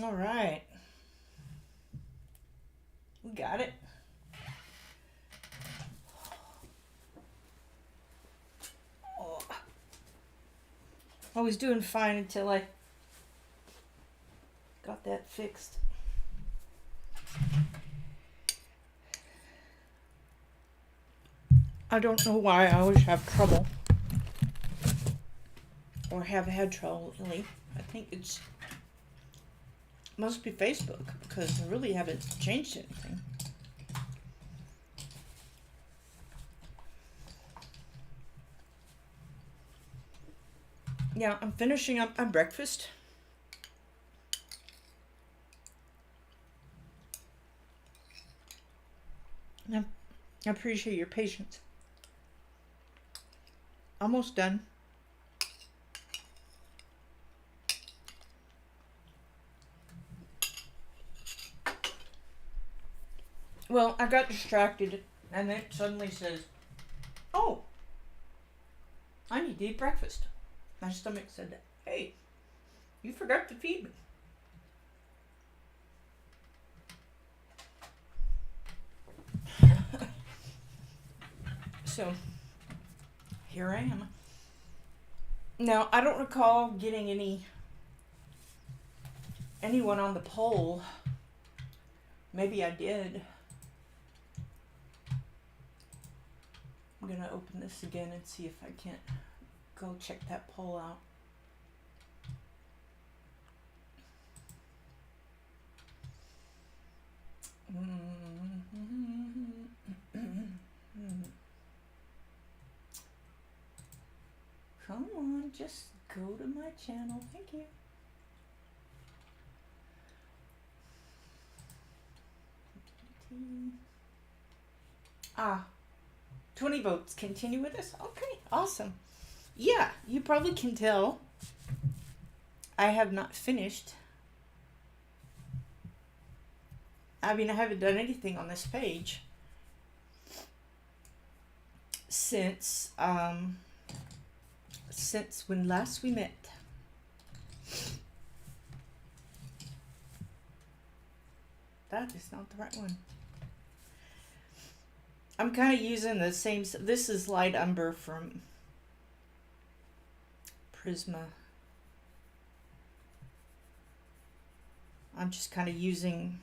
All right. We got it. Oh, I was doing fine until I got that fixed. I don't know why I always have trouble. Or have had trouble lately. I think it's must be Facebook because I really haven't changed anything. Yeah, I'm finishing up my breakfast. I appreciate your patience. Almost done. Well, I got distracted and then it suddenly says, "Oh, I need to eat breakfast." My stomach said, "Hey, you forgot to feed me." So, here I am. Now, I don't recall getting anyone on the poll. Maybe I did. I'm gonna open this again and see if I can't go check that poll out. Come on, just go to my channel. Thank you. Ah, 20 votes. Continue with us? Okay, awesome. Yeah, you probably can tell I have not finished. I mean, I haven't done anything on this page since when last we met. That is not the right one. I'm kind of using the same. This is light umber from Prisma. I'm just kind of using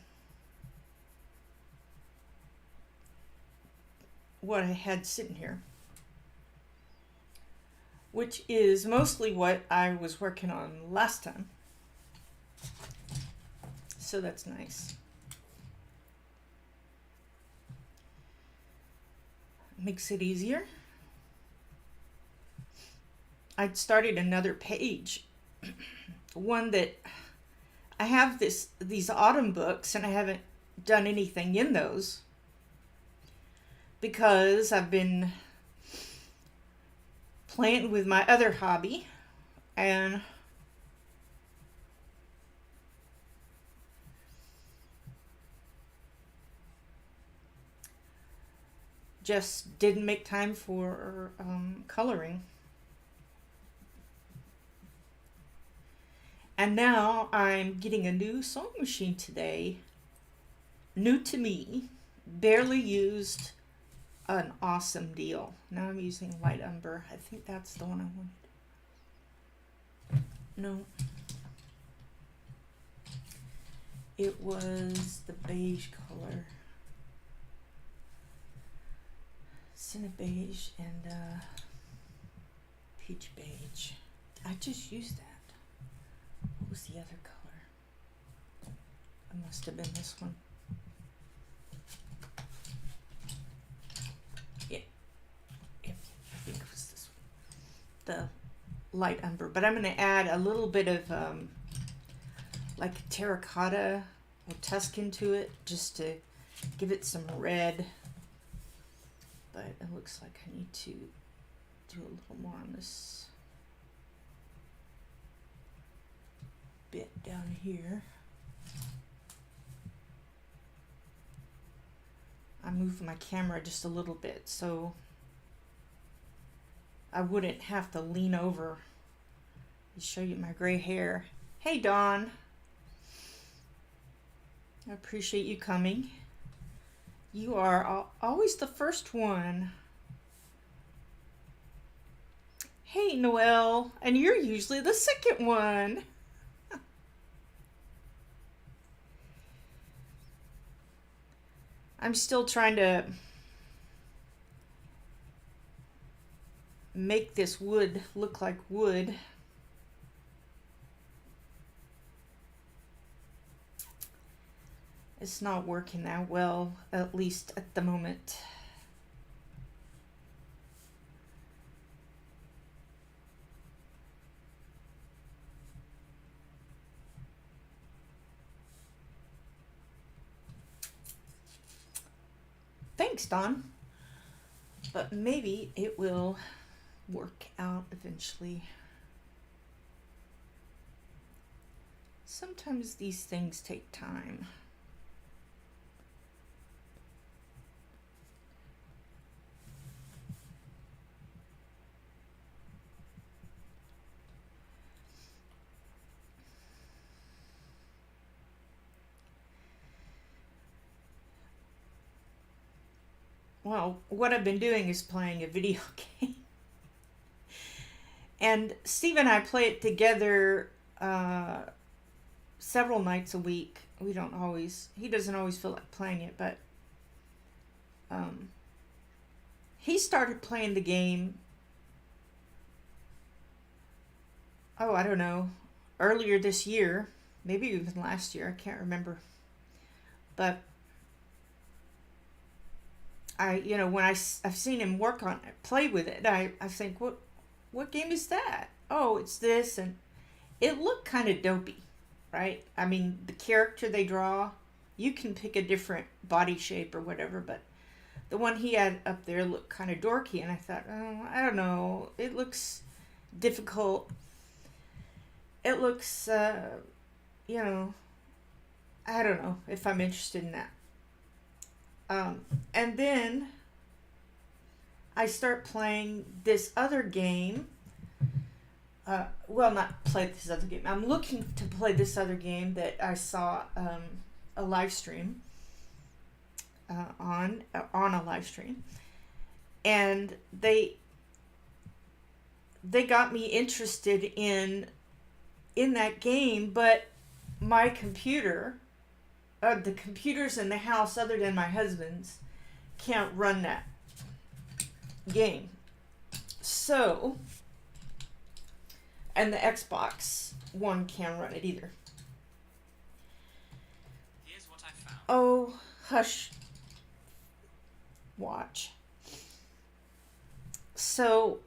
what I had sitting here, which is mostly what I was working on last time. So that's nice. Makes it easier. I started another page, one that I have these autumn books and I haven't done anything in those because I've been playing with my other hobby and just didn't make time for coloring. And now I'm getting a new sewing machine today, new to me, barely used, an awesome deal. Now I'm using light umber. I think that's the one I wanted. No. It was the beige color. Cinnabeige and peach beige. I just used that. What was the other color? It must have been this one. Yeah, I think it was this one. The light umber. But I'm going to add a little bit of like terracotta or Tuscan to it just to give it some red. But it looks like I need to do a little more on this bit down here. I moved my camera just a little bit so I wouldn't have to lean over to show you my gray hair. Hey, Dawn. I appreciate you coming. You are always the first one. Hey, Noelle. And you're usually the second one. I'm still trying to make this wood look like wood. It's not working that well, at least at the moment. Thanks, Don. But maybe it will work out eventually. Sometimes these things take time. Well, what I've been doing is playing a video game. And Steve and I play it together several nights a week. He doesn't always feel like playing it, but he started playing the game, I don't know, earlier this year, maybe even last year, I can't remember. But when I've seen him work on it, play with it, I think, what game is that? Oh, it's this, and it looked kind of dopey, right? I mean, the character they draw, you can pick a different body shape or whatever, but the one he had up there looked kind of dorky, and I thought, oh, I don't know, it looks difficult. It looks, I don't know if I'm interested in that. And then I start playing this other game. Not play this other game. I'm looking to play this other game that I saw a live stream on a live stream, and they got me interested in that game, but my computer. The computers in the house, other than my husband's, can't run that game. So, and the Xbox One can't run it either. Here's what I found. Oh, hush. Watch. So,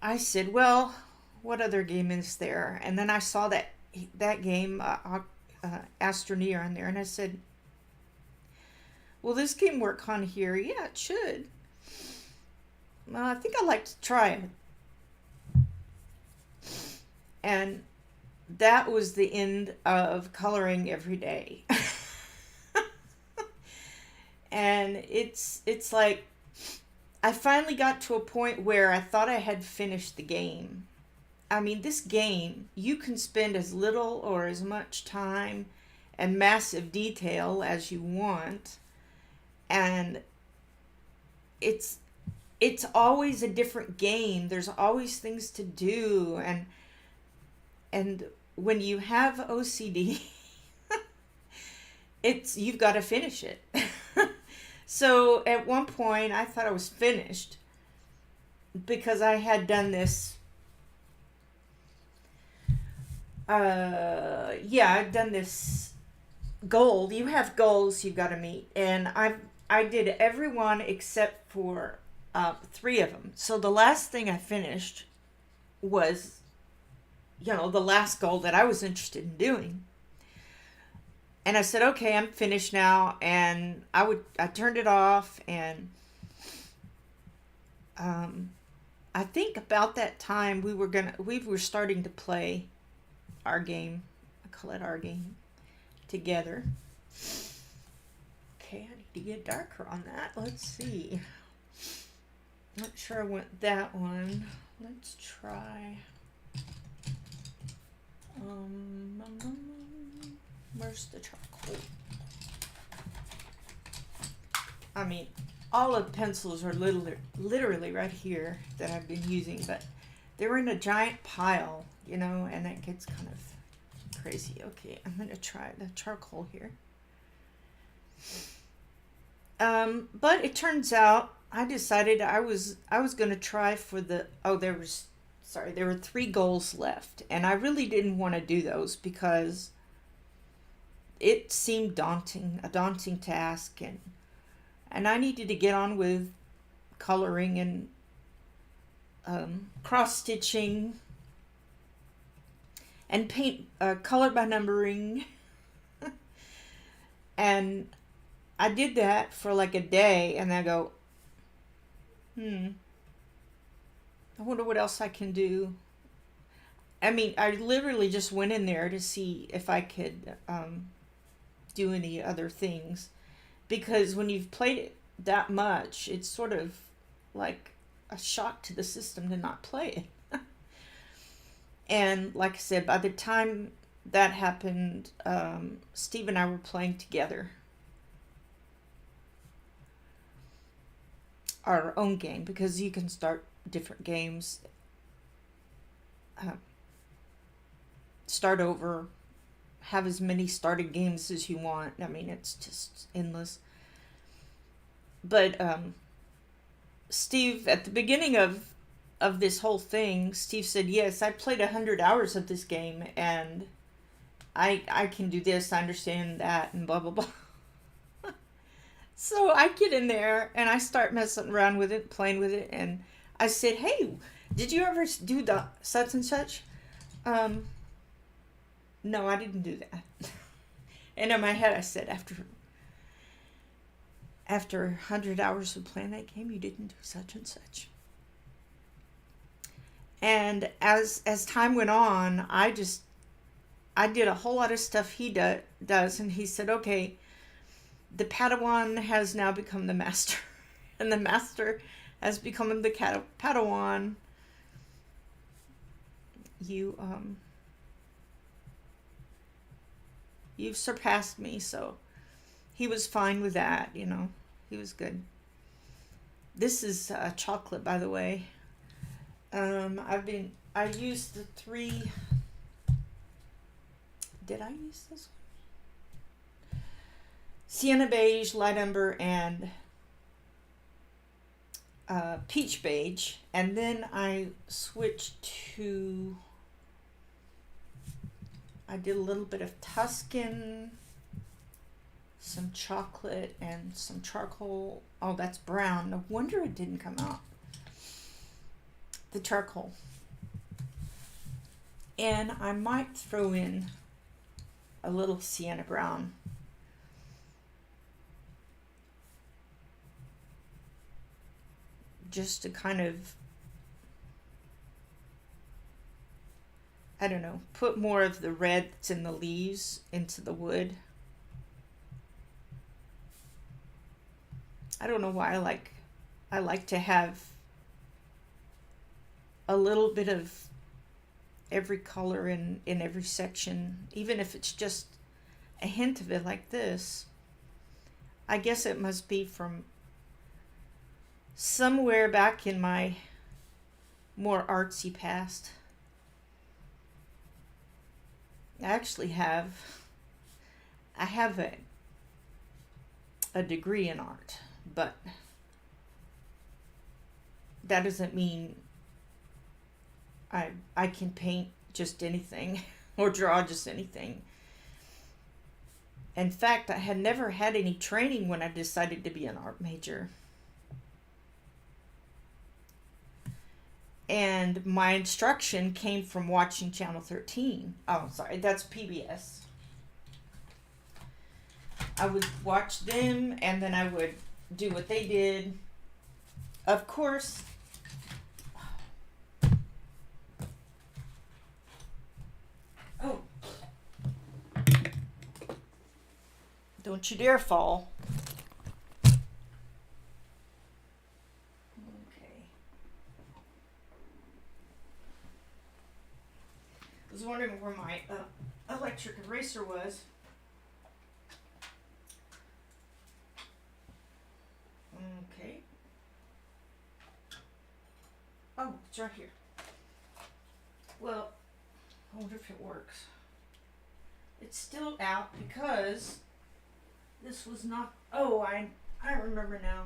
I said, well, what other game is there? And then I saw that game, Astroneer on there, and I said, will this game work on here? Yeah, it should. Well, I think I'd like to try it. And that was the end of coloring every day. And it's like I finally got to a point where I thought I had finished the game. I mean, this game, you can spend as little or as much time and massive detail as you want, and it's always a different game. There's always things to do, and when you have OCD, you've got to finish it. So at one point, I thought I was finished because I had done this. I've done this goal. You have goals you've got to meet, and I did every one except for 3 of them. So the last thing I finished was, the last goal that I was interested in doing. And I said, okay, I'm finished now, and I turned it off, and I think about that time we were starting to play our game. I call it our game together. Okay, I need to get darker on that. Let's see. Not sure I want that one. Let's try. Where's the charcoal? I mean, all of the pencils are literally right here that I've been using, but they're in a giant pile, you know, and that gets kind of crazy. Okay, I'm going to try the charcoal here. But it turns out I decided I was going to try for the, there were 3 goals left, and I really didn't want to do those because it seemed daunting, a daunting task, and I needed to get on with coloring and cross stitching and paint, color by numbering. And I did that for like a day, and I go, I wonder what else I can do. I mean, I literally just went in there to see if I could do any other things, because when you've played it that much, it's sort of like a shock to the system to not play it. And like I said, by the time that happened, Steve and I were playing together our own game, because you can start different games, start over, have as many started games as you want. I mean, it's just endless. But Steve, at the beginning of this whole thing, Steve said, yes, I played 100 hours of this game, and I can do this, I understand that, and blah, blah, blah. So I get in there, and I start messing around with it, playing with it, and I said, hey, did you ever do the such and such? No, I didn't do that. And in my head, I said, after 100 hours of playing that game, you didn't do such and such. And as time went on, I did a whole lot of stuff he does, and he said, okay, the Padawan has now become the master, and the master has become the Padawan. You've surpassed me. So he was fine with that, you know. He was good. This is chocolate, by the way. I used the 3. Did I use this one? Sienna beige, light umber, and peach beige. And then I switched to, I did a little bit of Tuscan, some chocolate, and some charcoal. Oh, that's brown. No wonder it didn't come out. The charcoal. And I might throw in a little sienna brown. Just to kind of, I don't know, put more of the red that's in the leaves into the wood. I don't know why I like to have a little bit of every color in every section, even if it's just a hint of it like this. I guess it must be from somewhere back in my more artsy past. I actually have a degree in art, but that doesn't mean I can paint just anything or draw just anything. In fact, I had never had any training when I decided to be an art major. And my instruction came from watching Channel 13. Oh, sorry, that's PBS. I would watch them, and then I would do what they did. Of course, oh, don't you dare fall. I was wondering where my electric eraser was. Okay. Oh, it's right here. Well, I wonder if it works. It's still out because this was not. Oh, I remember now.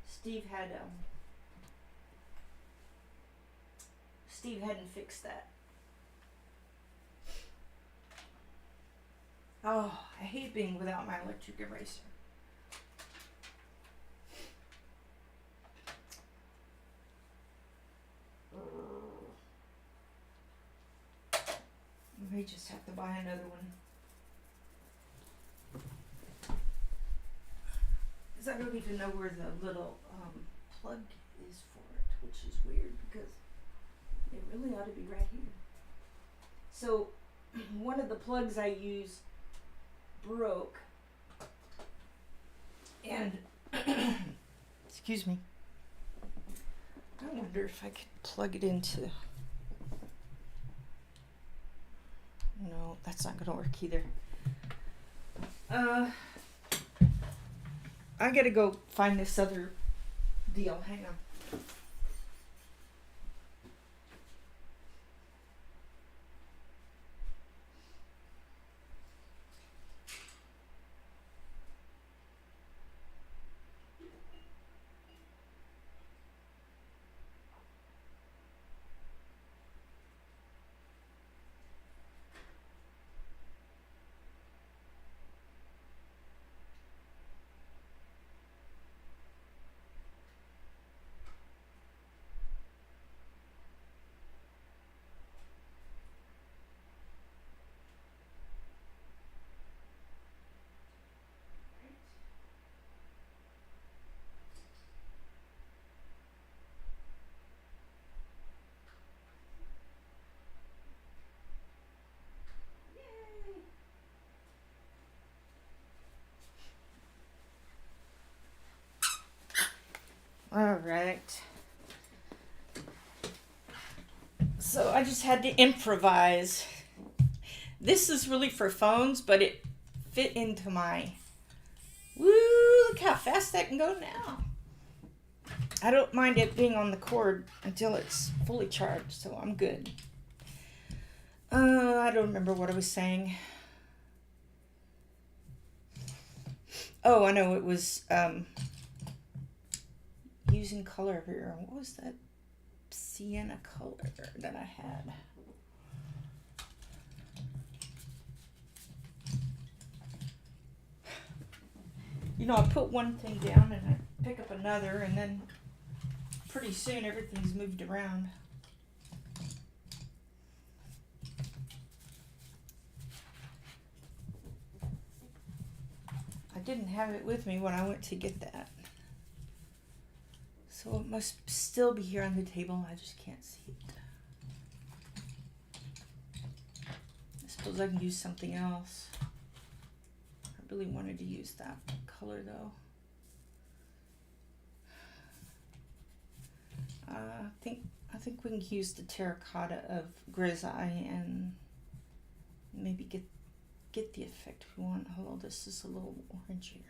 Steve hadn't fixed that. Oh, I hate being without my electric eraser. I may just have to buy another one. Because I don't even know where the little plug is for it, which is weird because it really ought to be right here. So one of the plugs I use broke, and excuse me, I wonder if I could plug it into. No, that's not gonna work either. I gotta go find this other deal. Hang on. All right. So I just had to improvise. This is really for phones, but it fit into my. Woo! Look how fast that can go now. I don't mind it being on the cord until it's fully charged, so I'm good. I don't remember what I was saying. Oh, I know, it was using color everywhere. What was that sienna color that I had? You know, I put one thing down and I pick up another, and then pretty soon everything's moved around. I didn't have it with me when I went to get that. So it must still be here on the table. I just can't see it. I suppose I can use something else. I really wanted to use that color though. I think we can use the terracotta of Grisaille and maybe get the effect we want. Although this is a little orangier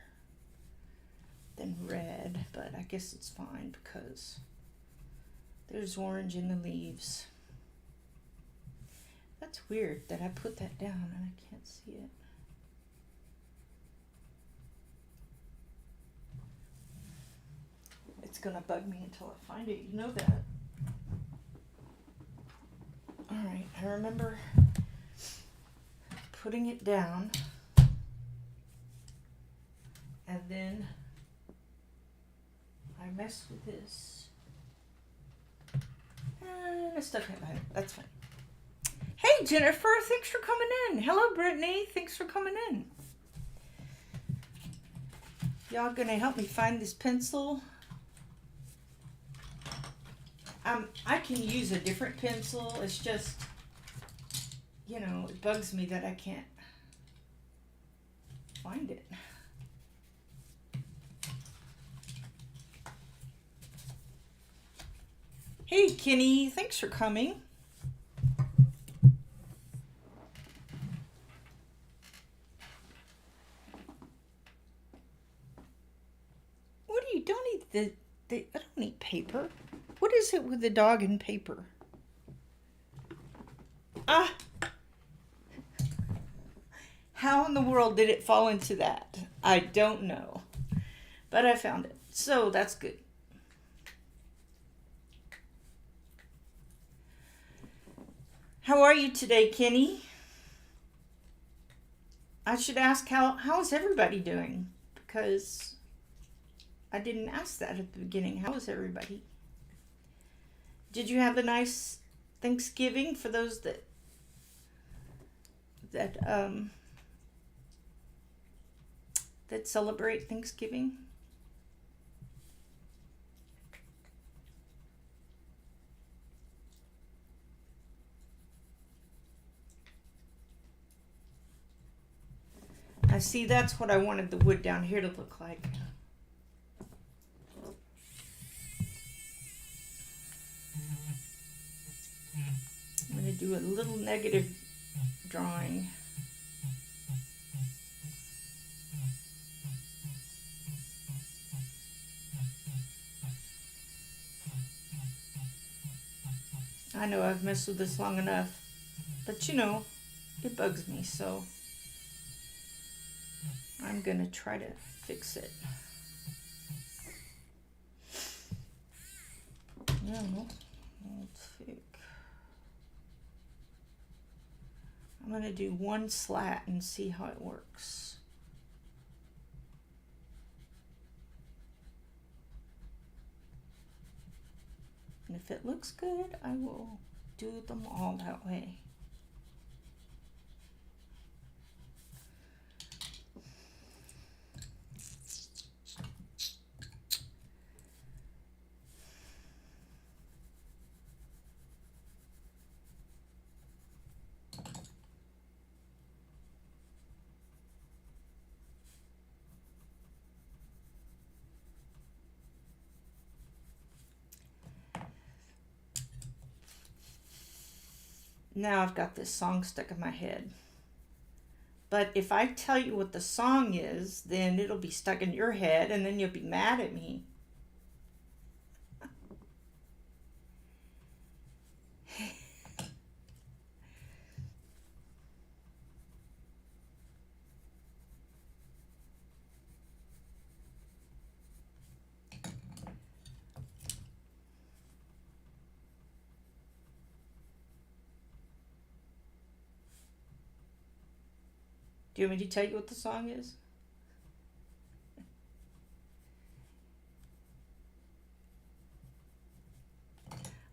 than red, but I guess it's fine because there's orange in the leaves. That's weird that I put that down and I can't see it. It's gonna bug me until I find it, you know that. Alright, I remember putting it down and then I messed with this. And I stuck it behind it. That's fine. Hey Jennifer, thanks for coming in. Hello Brittany, thanks for coming in. Y'all gonna help me find this pencil? I can use a different pencil. It's just, you know, it bugs me that I can't find it. Hey Kenny, thanks for coming. I don't eat paper. What is it with the dog and paper? Ah, how in the world did it fall into that? I don't know. But I found it. So that's good. How are you today, Kenny? I should ask how's everybody doing? Because I didn't ask that at the beginning. How is everybody? Did you have a nice Thanksgiving for those that that celebrate Thanksgiving? I see, that's what I wanted the wood down here to look like. I'm going to do a little negative drawing. I know I've messed with this long enough, but you know, it bugs me, so I'm going to try to fix it. No, let's see. I'm going to do one slat and see how it works. And if it looks good, I will do them all that way. Now I've got this song stuck in my head. But if I tell you what the song is, then it'll be stuck in your head and then you'll be mad at me. Do you want me to tell you what the song is?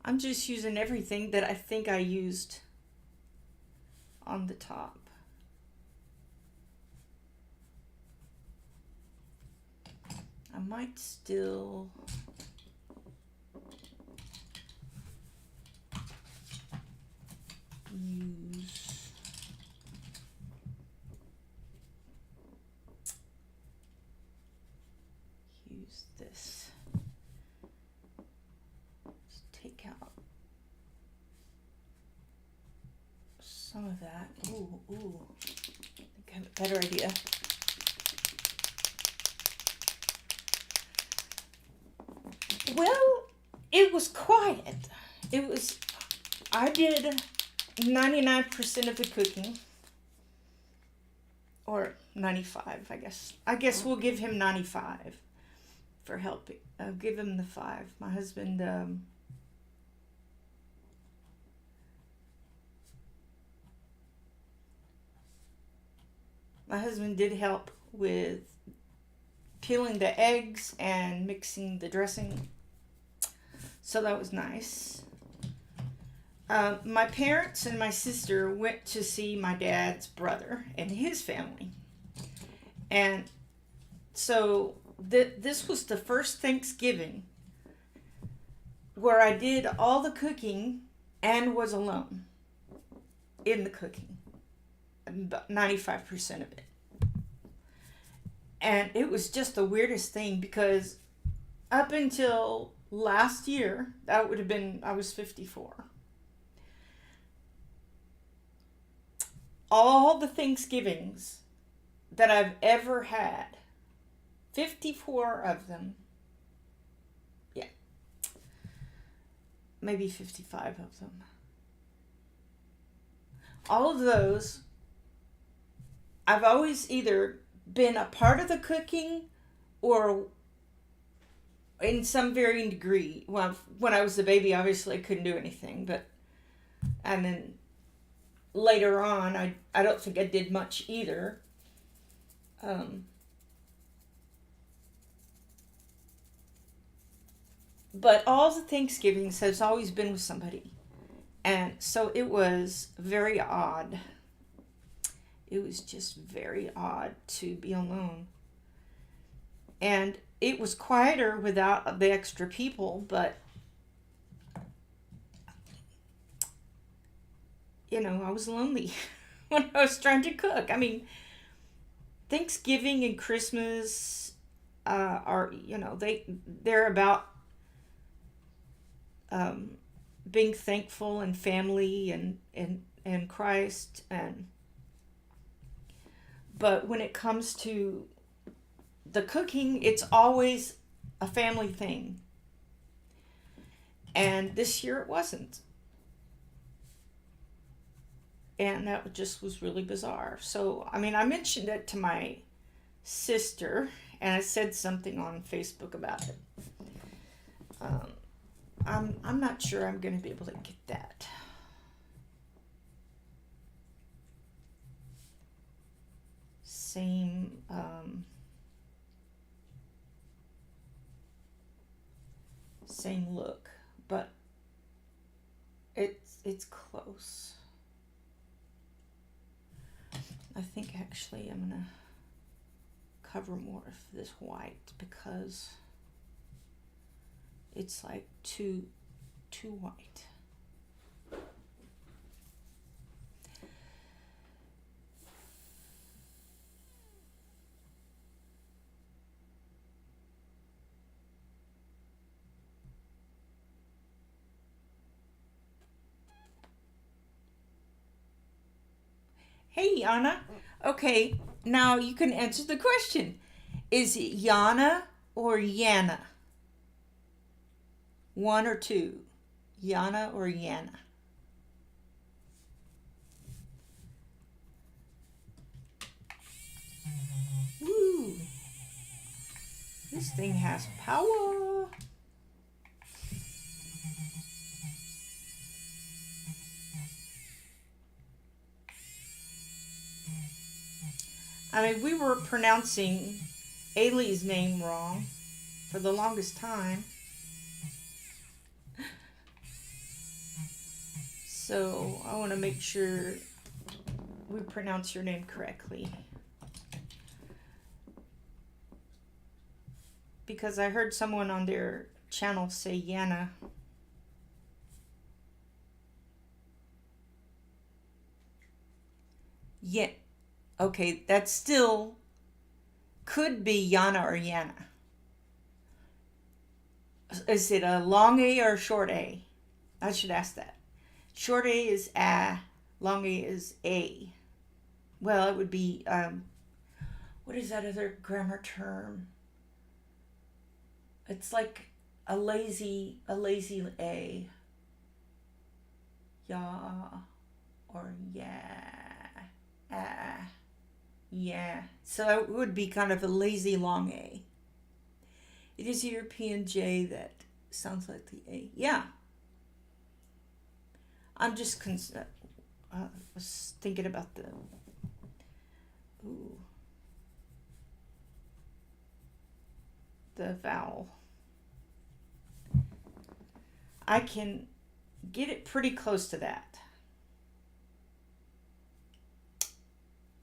I'm just using everything that I think I used on the top. I might still use this. Let's take out some of that. Ooh. I think I have a better idea. Well, it was quiet. I did 99% of the cooking. Or 95, I guess. I guess we'll give him 95 for helping. I'll give him the 5. My husband, did help with peeling the eggs and mixing the dressing. So that was nice. My parents and my sister went to see my dad's brother and his family. And so this was the first Thanksgiving where I did all the cooking and was alone in the cooking. About 95% of it. And it was just the weirdest thing because up until last year, that would have been, I was 54. All the Thanksgivings that I've ever had, 54 of them, maybe 55 of them. All of those, I've always either been a part of the cooking or in some varying degree. Well, when I was a baby, obviously I couldn't do anything, but and then later on, I don't think I did much either. Um, but all the Thanksgivings has always been with somebody. And so it was very odd. It was just very odd to be alone. And it was quieter without the extra people, but I was lonely when I was trying to cook. I mean, Thanksgiving and Christmas are, they're about um, being thankful and family and Christ, but when it comes to the cooking, it's always a family thing. And this year it wasn't. And that just was really bizarre. So, I mean, I mentioned it to my sister, and I said something on Facebook about it. I'm not sure I'm going to be able to get that. Same same look, but it's close. I think actually I'm gonna cover more of this white because it's like too white. Hey, Yana. Okay, now you can answer the question. Is it Yana or Yana? One or two? Yana or Yana? Woo! This thing has power. I mean, we were pronouncing Ailey's name wrong for the longest time. So I want to make sure we pronounce your name correctly. Because I heard someone on their channel say Yana. Yeah. Okay, that still could be Yana or Yana. Is it a long A or a short A? I should ask that. Short A is A, long A is A. Well, it would be, what is that other grammar term? It's like a lazy A. Ya or yeah. Yeah. So it would be kind of a lazy long A. It is a European J that sounds like the A. Yeah. I'm just was thinking about the vowel. I can get it pretty close to that.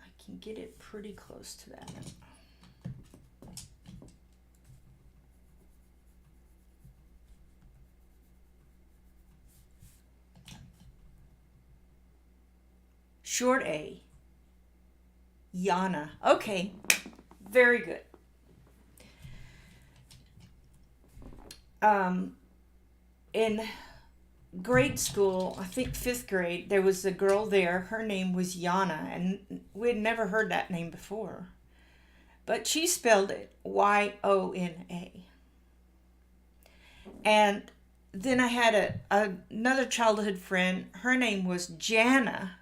I can get it pretty close to that. Short A. Yana. Okay. Very good. In grade school, I think 5th grade, there was a girl there. Her name was Yana, and we had never heard that name before. But she spelled it Yona. And then I had another childhood friend. Her name was Jana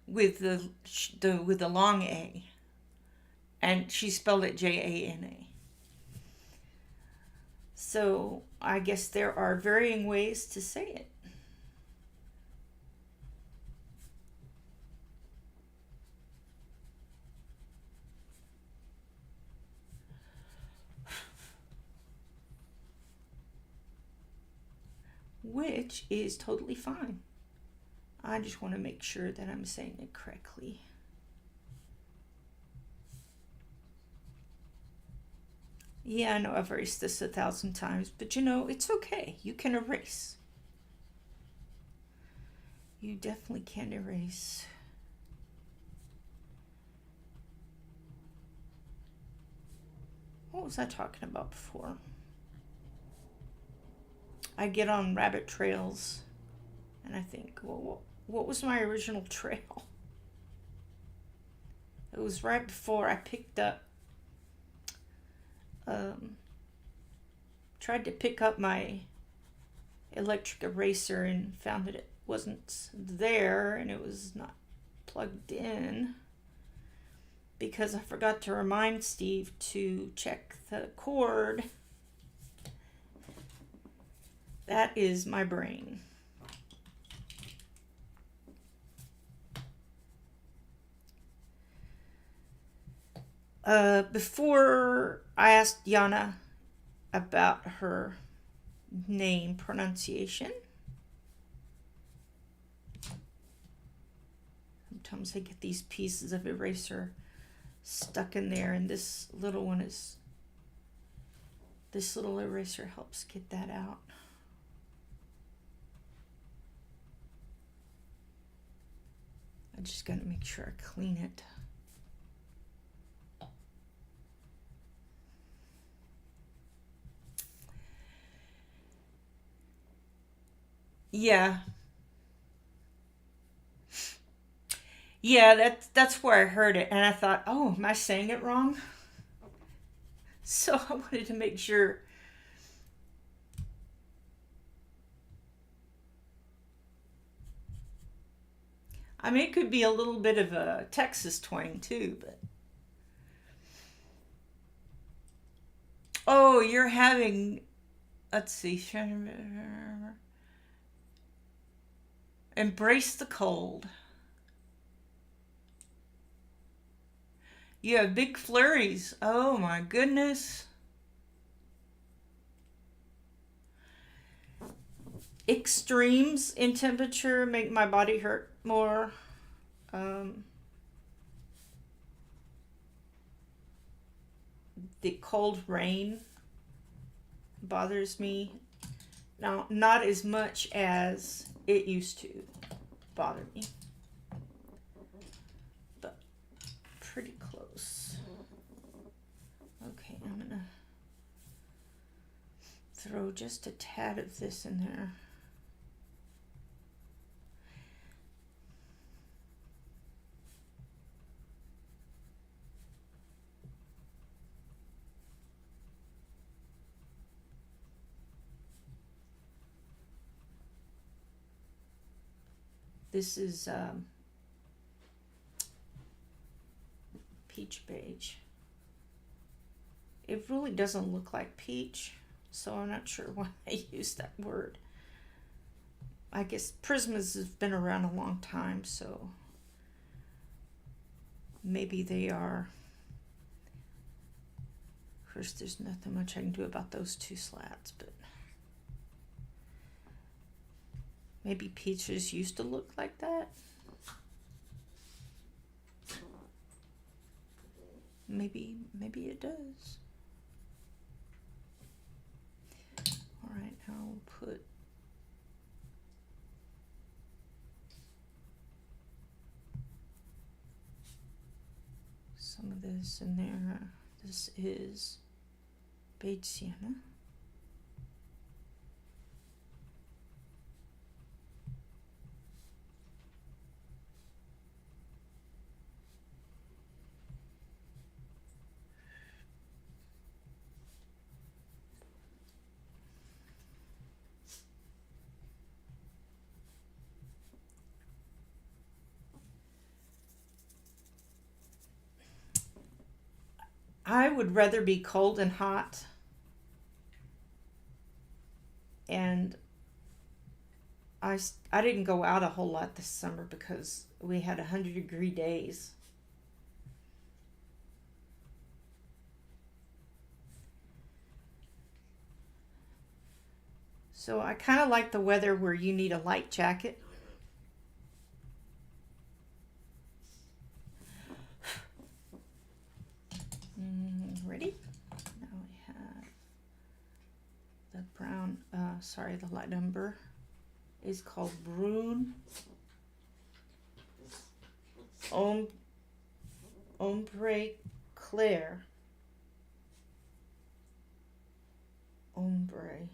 with the long A, and she spelled it Jana. So I guess there are varying ways to say it. Which is totally fine. I just want to make sure that I'm saying it correctly. Yeah, I know I've erased this 1,000 times, but you know, it's okay. You can erase. You definitely can erase. What was I talking about before? I get on rabbit trails and I think, well, what was my original trail? It was right before I picked up, tried to pick up my electric eraser and found that it wasn't there and it was not plugged in because I forgot to remind Steve to check the cord. That is my brain. Before I asked Yana about her name pronunciation, sometimes I get these pieces of eraser stuck in there, and this little eraser helps get that out. I just gotta make sure I clean it. Yeah. Yeah, that's where I heard it, and I thought, oh, am I saying it wrong? So I wanted to make sure. I mean, it could be a little bit of a Texas twang too, but. Oh, you're having. Let's see. Embrace the cold. You have big flurries. Oh my goodness. Extremes in temperature make my body hurt more. The cold rain bothers me. Now, not as much as it used to bother me, but pretty close. Okay, I'm gonna throw just a tad of this in there. This is peach beige. It really doesn't look like peach, so I'm not sure why I use that word. I guess Prismas have been around a long time, so maybe they are. Of course, there's nothing much I can do about those two slats, but maybe peaches used to look like that. Maybe it does. All right, now we'll put some of this in there. This is beige sienna. I would rather be cold and hot, and I didn't go out a whole lot this summer because we had 100-degree days. So I kind of like the weather where you need a light jacket. Ready? Now we have the brown, the light umber is called Brune Ombre Clair. Ombre.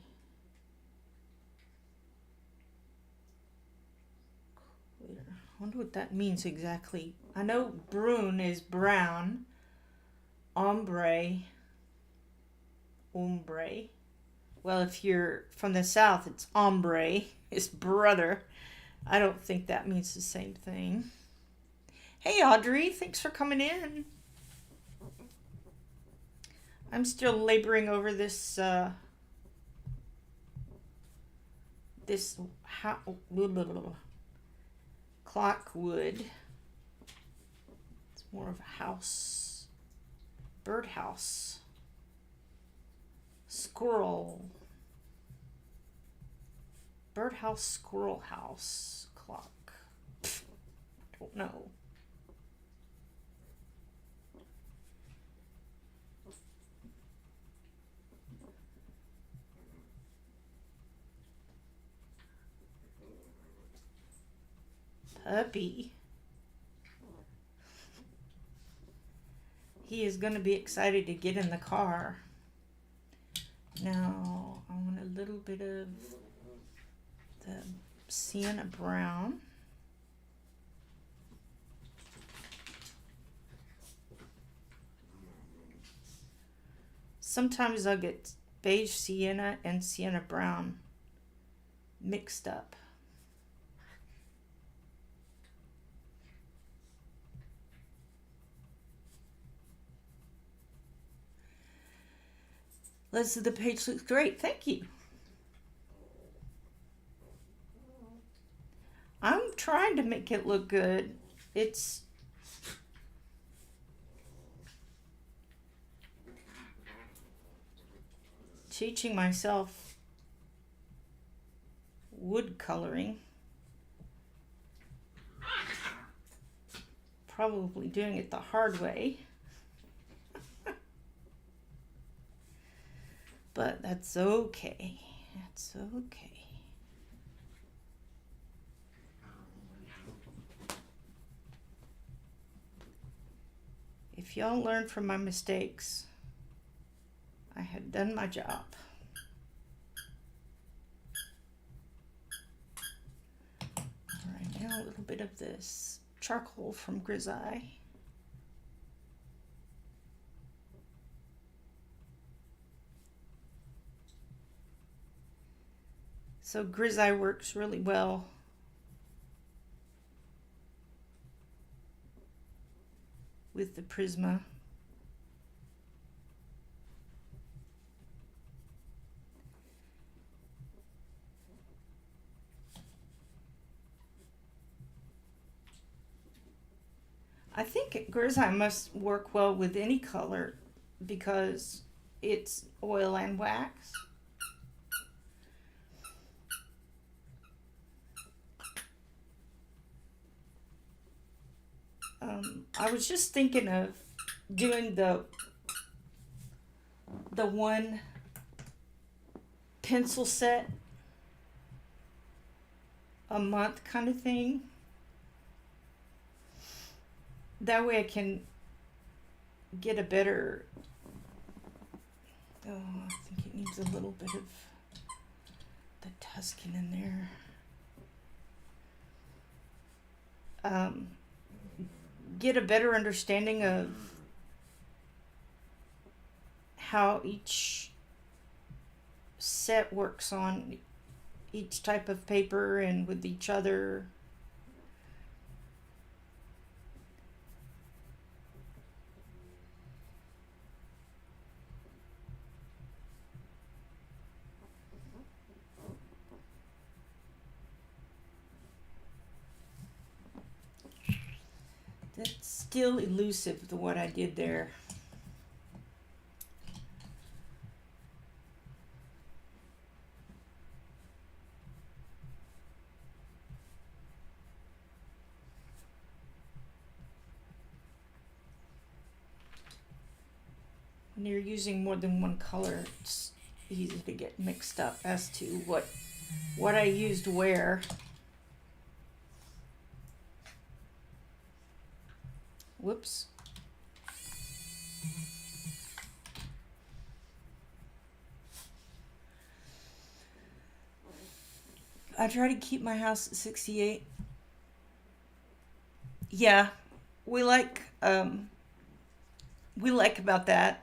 Clear. I wonder what that means exactly. I know brune is brown. Ombre. Well, if you're from the South, it's ombre. It's brother. I don't think that means the same thing. Hey, Audrey. Thanks for coming in. I'm still laboring over this clock wood. It's more of a house, birdhouse, squirrel, birdhouse, squirrel house clock. Don't know. Puppy. He is going to be excited to get in the car. Now, I want a little bit of the sienna brown. Sometimes I'll get beige sienna and sienna brown mixed up. Leslie, the page looks great. Thank you. I'm trying to make it look good. It's teaching myself wood coloring. Probably doing it the hard way. But that's okay. That's okay. If y'all learn from my mistakes, I have done my job. All right, now a little bit of this charcoal from Grisaille. So Grisaille works really well with the Prisma. I think Grisaille must work well with any color because it's oil and wax. I was just thinking of doing the one pencil set a month kind of thing. That way I can get a better, I think it needs a little bit of the Tuscan in there. Get a better understanding of how each set works on each type of paper and with each other. That's still elusive, the what I did there. When you're using more than one color, it's easy to get mixed up as to what I used where. Whoops. I try to keep my house at 68. Yeah, we like about that.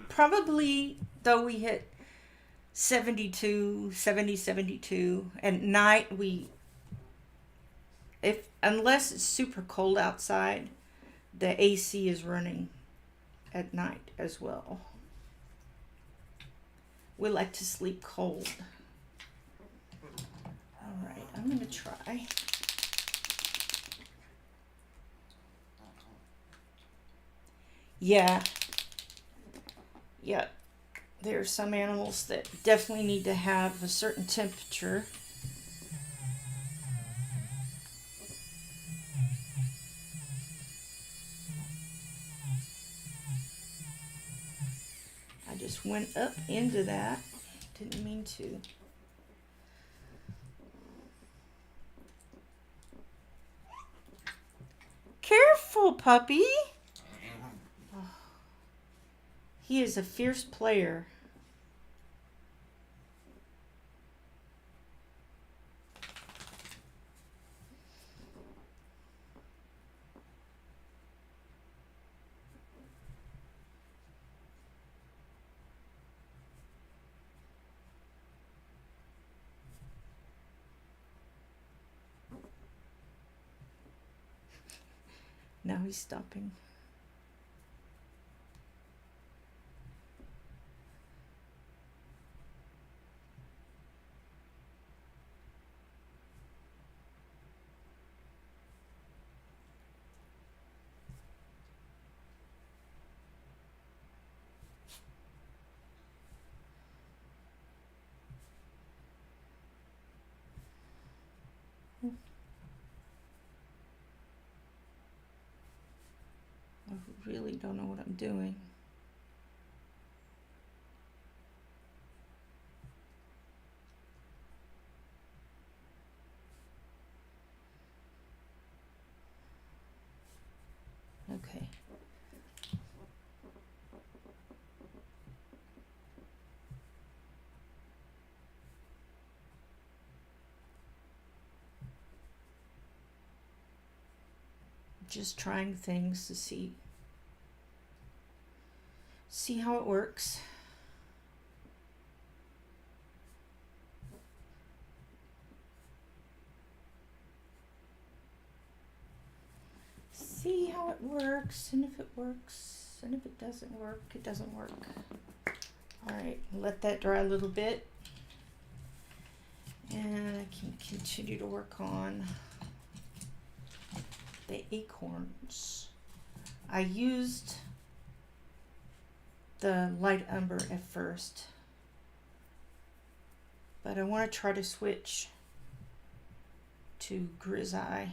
Probably though we hit 72, 70, 72. At night if unless it's super cold outside, the AC is running at night as well. We like to sleep cold. All right, I'm going to try. Yeah. There are some animals that definitely need to have a certain temperature. I just went up into that. Didn't mean to. Careful, puppy. Oh, he is a fierce player. Now he's stopping. I really don't know what I'm doing. Okay. Just trying things to see how it works. See how it works, and if it works, and if it doesn't work, it doesn't work. All right, let that dry a little bit, and I can continue to work on the acorns. I used the light umber at first, but I want to try to switch to grisaille.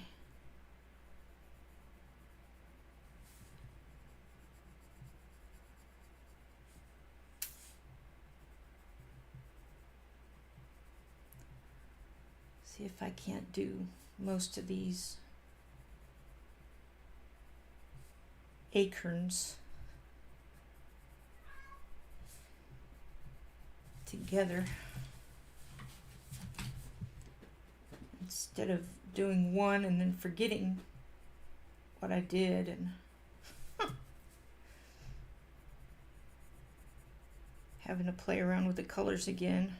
See if I can't do most of these acorns together instead of doing one and then forgetting what I did and having to play around with the colors again.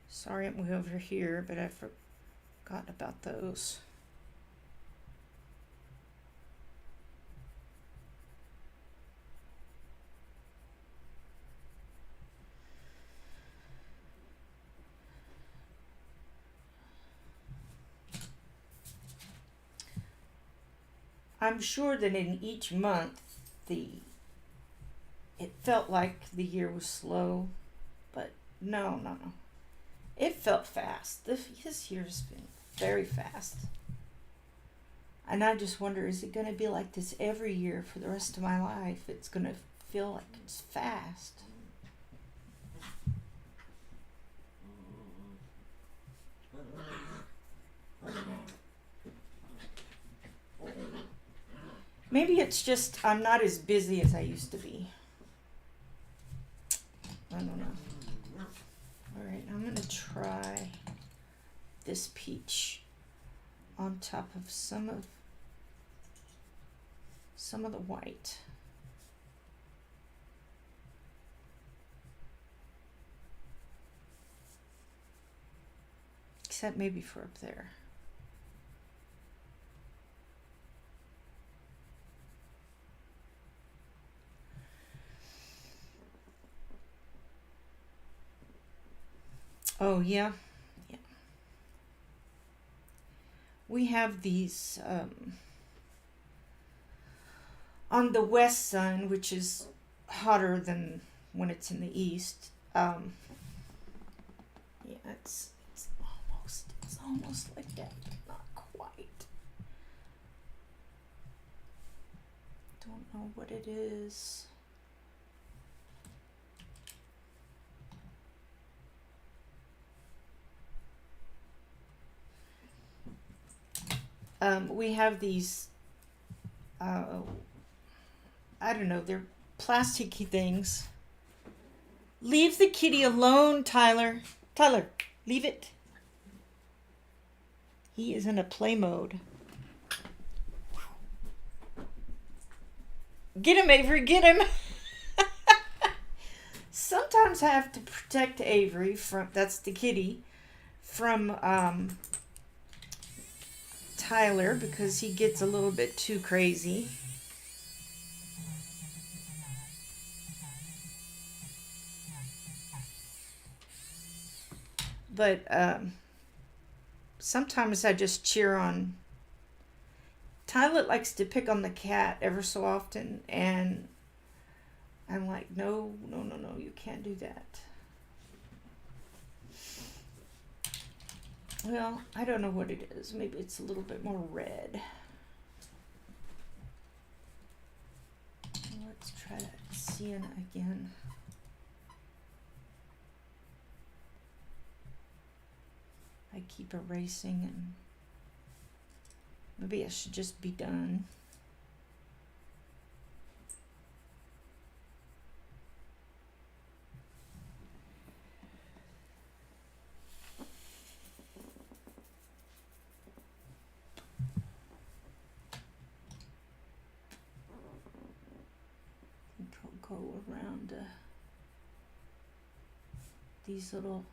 Sorry I'm way over here, but I forgot about those. I'm sure that in each month, the it felt like the year was slow, but no. It felt fast. This year's been very fast. And I just wonder, is it going to be like this every year for the rest of my life? It's going to feel like it's fast. Maybe it's just I'm not as busy as I used to be. I don't know. All right, I'm going to try this peach on top of some of the white. Except maybe for up there. Oh, yeah. We have these on the west sun, which is hotter than when it's in the east. Yeah, it's almost like that, but not quite. Don't know what it is. We have these, I don't know, they're plasticky things. Leave the kitty alone, Tyler. Tyler, leave it. He is in a play mode. Get him, Avery, get him. Sometimes I have to protect Avery from, that's the kitty, from Tyler because he gets a little bit too crazy. But sometimes I just cheer on. Tyler likes to pick on the cat ever so often, and I'm like, no, you can't do that. Well, I don't know what it is. Maybe it's a little bit more red. Let's try sienna again. I keep erasing, and maybe I should just be done. Go around these little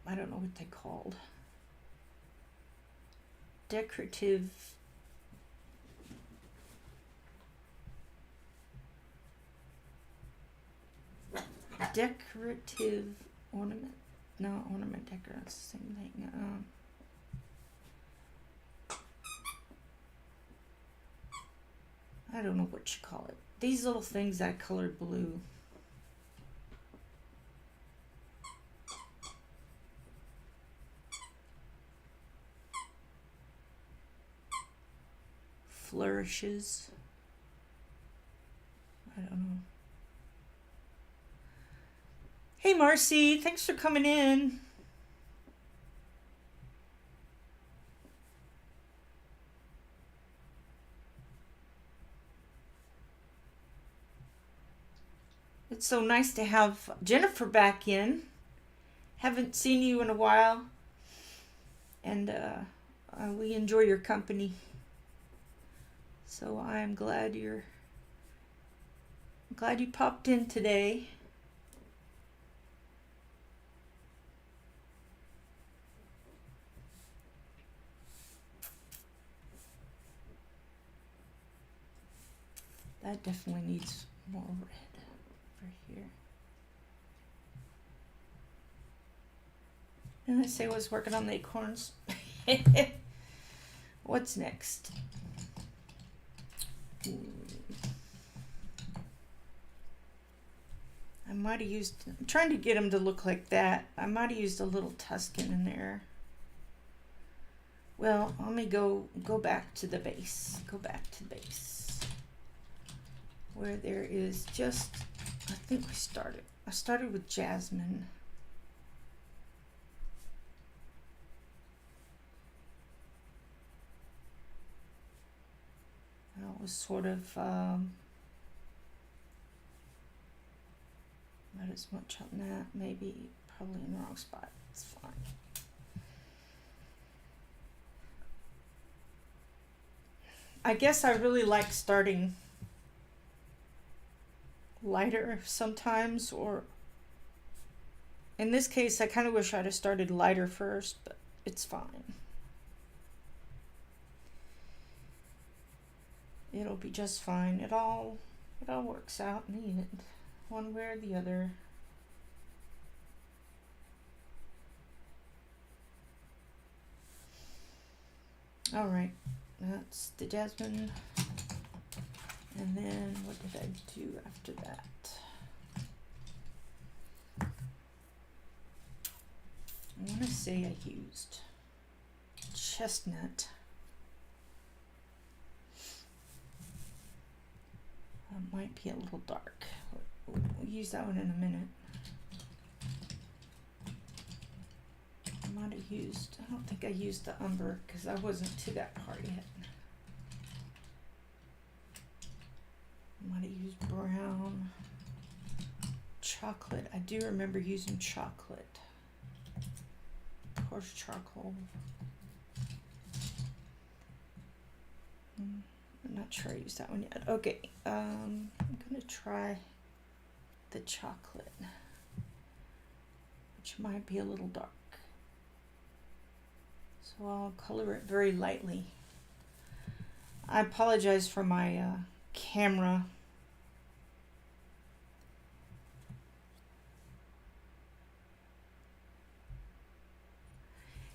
I don't know what they're called, decorative ornament. No, ornament decor, that's the same thing. I don't know what you call it. These little things I colored blue. Flourishes. I don't know. Hey Marcy, thanks for coming in. It's so nice to have Jennifer back in. Haven't seen you in a while, and we enjoy your company. So I'm glad you popped in today. That definitely needs more red over here. And I say I was working on the acorns. What's next? I might have used, I'm trying to get them to look like that. I might have used a little Tuscan in there. Well, let me go back to the base. Go back to the base. Where there is just, I think I started with jasmine. That was sort of, not as much on that, maybe, probably in the wrong spot. It's fine. I guess I really like starting lighter sometimes, or in this case, I kind of wish I'd have started lighter first, but it's fine. It'll be just fine. It all works out in the end, one way or the other. All right, that's the jasmine. And then what did I do after that? I want to say I used chestnut. Might be a little dark. We'll use that one in a minute. I might have used, I don't think I used the umber because I wasn't to that part yet. I might have used brown. Chocolate. I do remember using chocolate. Of course, charcoal. I'm not sure I used that one yet. Okay, I'm gonna try the chocolate, which might be a little dark. So I'll color it very lightly. I apologize for my camera.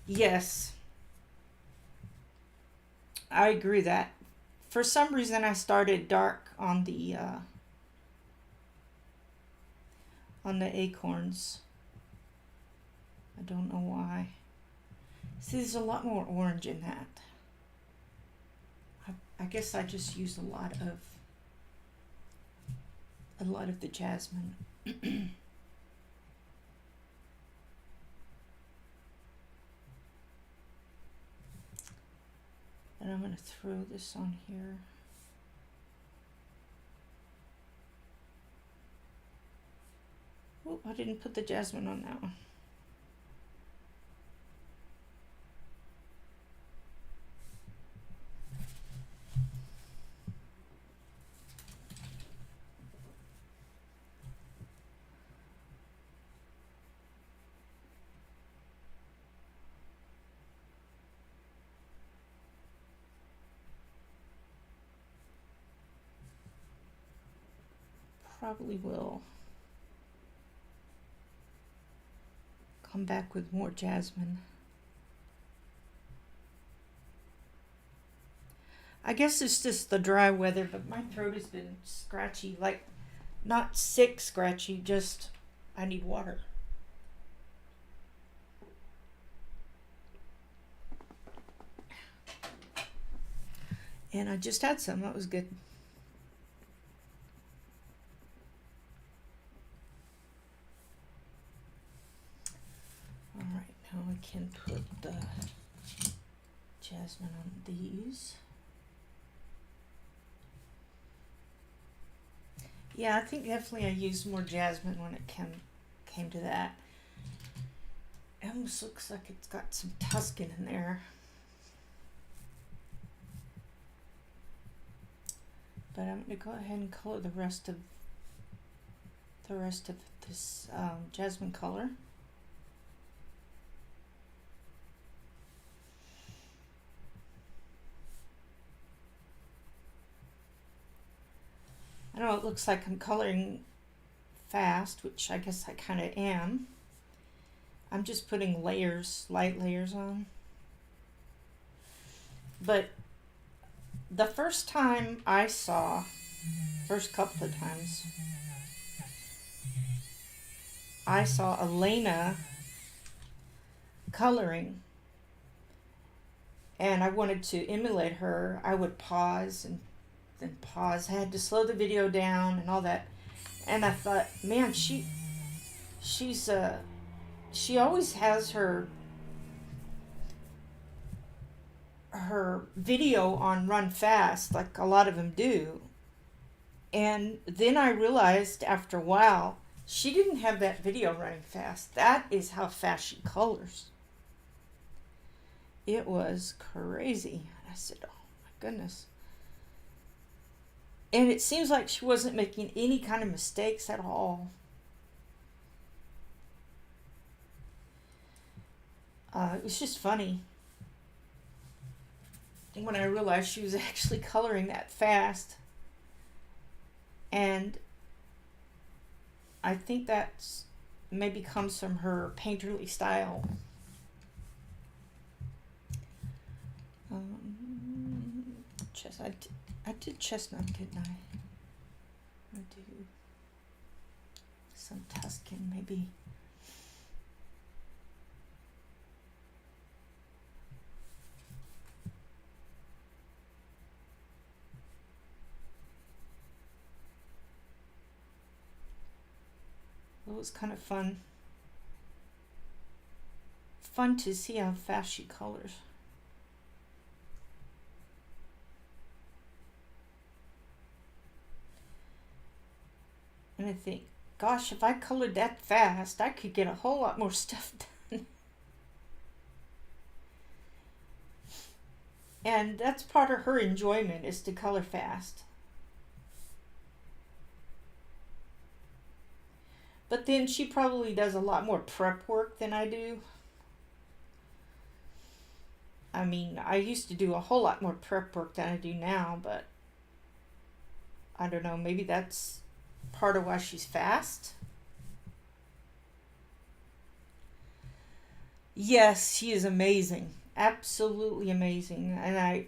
Yes, I agree that. For some reason, I started dark on the acorns. I don't know why. See, there's a lot more orange in that. I guess I just used a lot of the jasmine. And I'm going to throw this on here. Oh, I didn't put the jasmine on that one. Probably will come back with more jasmine. I guess it's just the dry weather, but my throat has been scratchy, like not sick scratchy, just I need water. And I just had some, that was good. Alright, now I can put the jasmine on these. Yeah, I think definitely I used more jasmine when it came to that. It almost looks like it's got some Tuscan in there. But I'm going to go ahead and color the rest of this jasmine color. know it looks like I'm coloring fast, which I guess I kind of am. I'm just putting layers, light layers on. But the first time I saw, first couple of times, I saw Elena coloring and I wanted to emulate her. I would pause and then pause. I had to slow the video down and all that. And I thought, man, she always has her video on run fast, like a lot of them do. And then I realized after a while, she didn't have that video running fast. That is how fast she colors. It was crazy. I said, oh my goodness. And it seems like she wasn't making any kind of mistakes at all. It was just funny when I realized she was actually coloring that fast. And I think that's maybe comes from her painterly style. I did chestnut, didn't I? I do some Tuscan, maybe. It was kind of fun. Fun to see how fast she colors. And I think, gosh, if I colored that fast, I could get a whole lot more stuff done. And that's part of her enjoyment, is to color fast. But then she probably does a lot more prep work than I do. I mean, I used to do a whole lot more prep work than I do now, but I don't know, maybe that's part of why she's fast. Yes, she is amazing. Absolutely amazing. And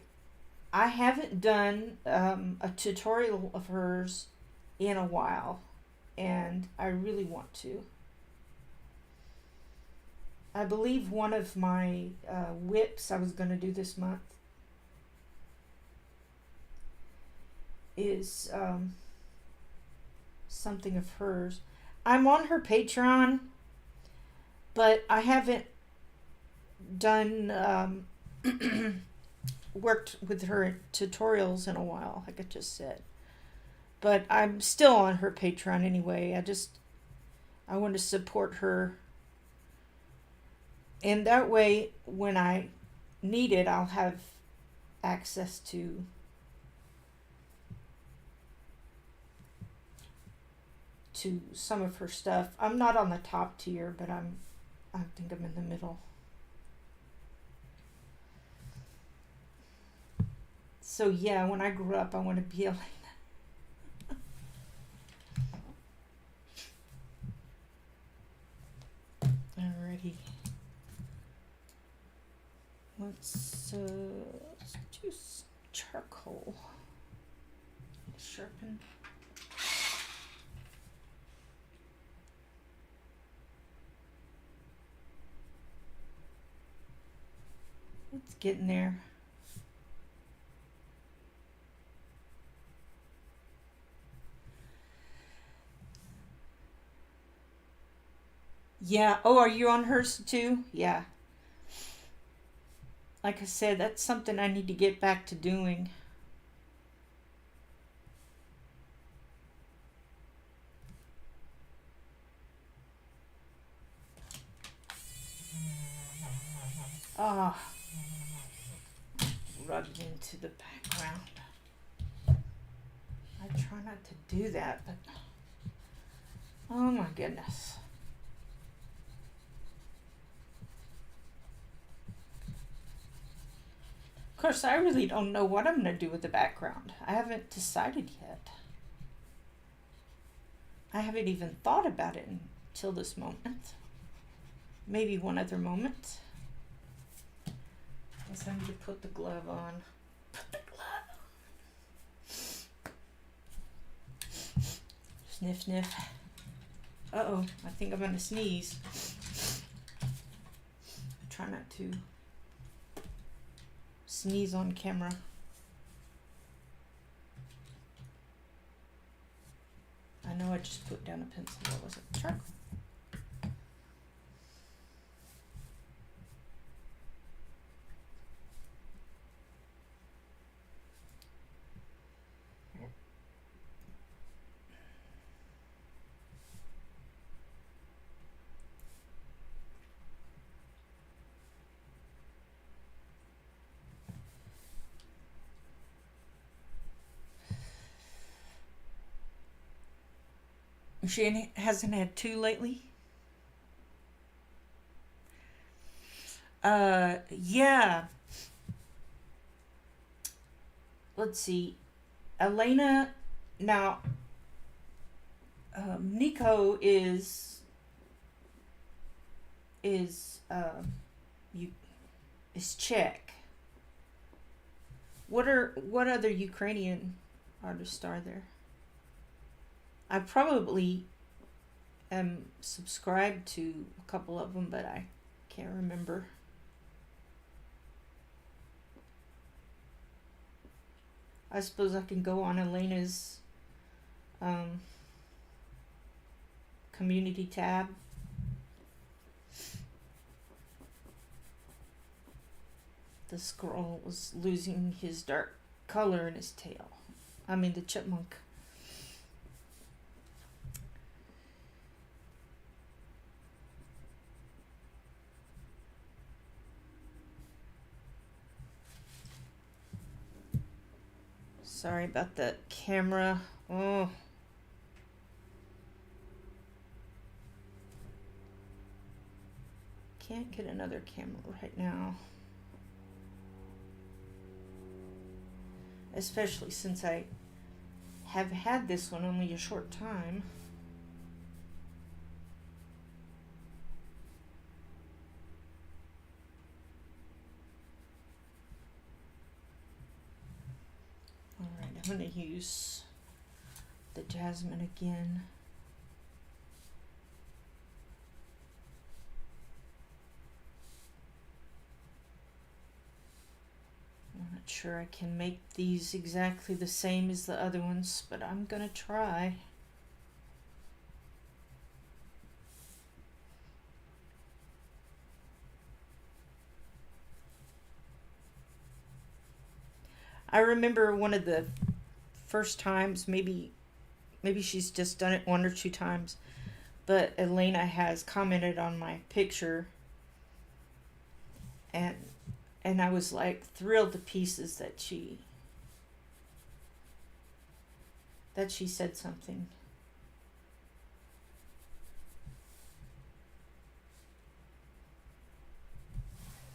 I haven't done a tutorial of hers in a while, and I really want to. I believe one of my whips I was going to do this month is something of hers. I'm on her Patreon, but I haven't done worked with her tutorials in a while, like I just said. But I'm still on her Patreon anyway. I want to support her. And that way, when I need it, I'll have access to some of her stuff. I'm not on the top tier, but I think I'm in the middle. So yeah, when I grow up, I want to be Elena. Alrighty. Let's do some charcoal. Sharpen. It's getting there. Yeah. Oh, are you on hers too? Yeah. Like I said, that's something I need to get back to doing. Ah, rubbed into the background. I try not to do that, but oh my goodness. Of course, I really don't know what I'm going to do with the background. I haven't decided yet. I haven't even thought about it until this moment. Maybe one other moment. Guess I need to put the glove on. Put the glove on. Sniff, sniff. Uh-oh, I think I'm gonna sneeze. Try not to sneeze on camera. I know I just put down a pencil. What was it? Charcoal. She hasn't had two lately? Yeah. Let's see. Elena, now, Nico you is Czech. What other Ukrainian artists are there? I probably am subscribed to a couple of them, but I can't remember. I suppose I can go on Elena's community tab. The squirrel was losing his dark color in his tail. I mean the chipmunk. Sorry about the camera. Oh. Can't get another camera right now. Especially since I have had this one only a short time. Alright, I'm going to use the jasmine again. I'm not sure I can make these exactly the same as the other ones, but I'm gonna try. I remember one of the first times, maybe she's just done it one or two times, but Elena has commented on my picture, and I was like thrilled to pieces that she said something.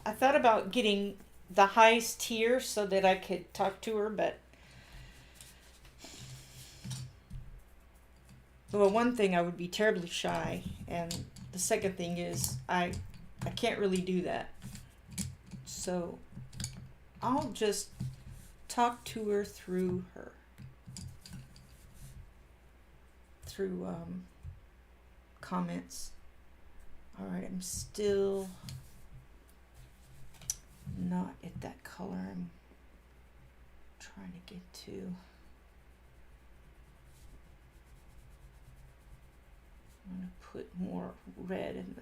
I thought about getting the highest tier so that I could talk to her, but well, one thing, I would be terribly shy, and the second thing is I can't really do that. So I'll just talk to her through comments. All right, I'm still not at that color I'm trying to get to. I'm going to put more red in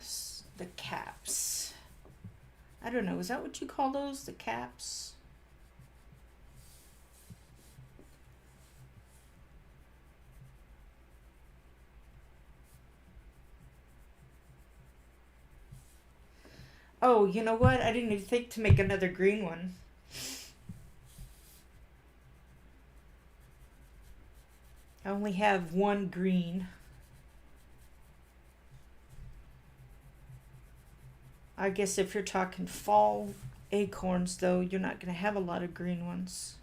the caps. I don't know, is that what you call those, the caps? Oh, you know what? I didn't even think to make another green one. I only have one green. I guess if you're talking fall acorns, though, you're not going to have a lot of green ones.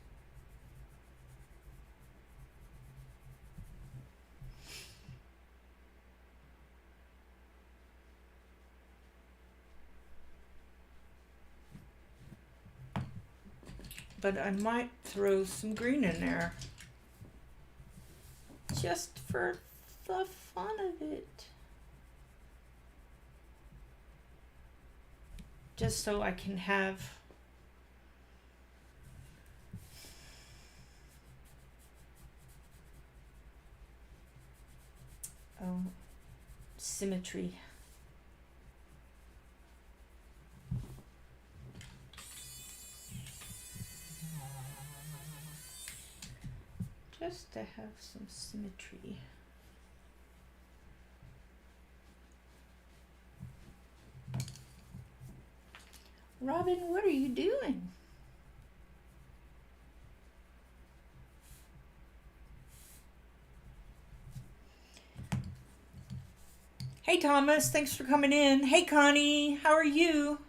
but I might throw some green in there. Just for the fun of it. Just so I can have symmetry. Just to have some symmetry. Robin, what are you doing? Hey Thomas, thanks for coming in. Hey Connie, how are you?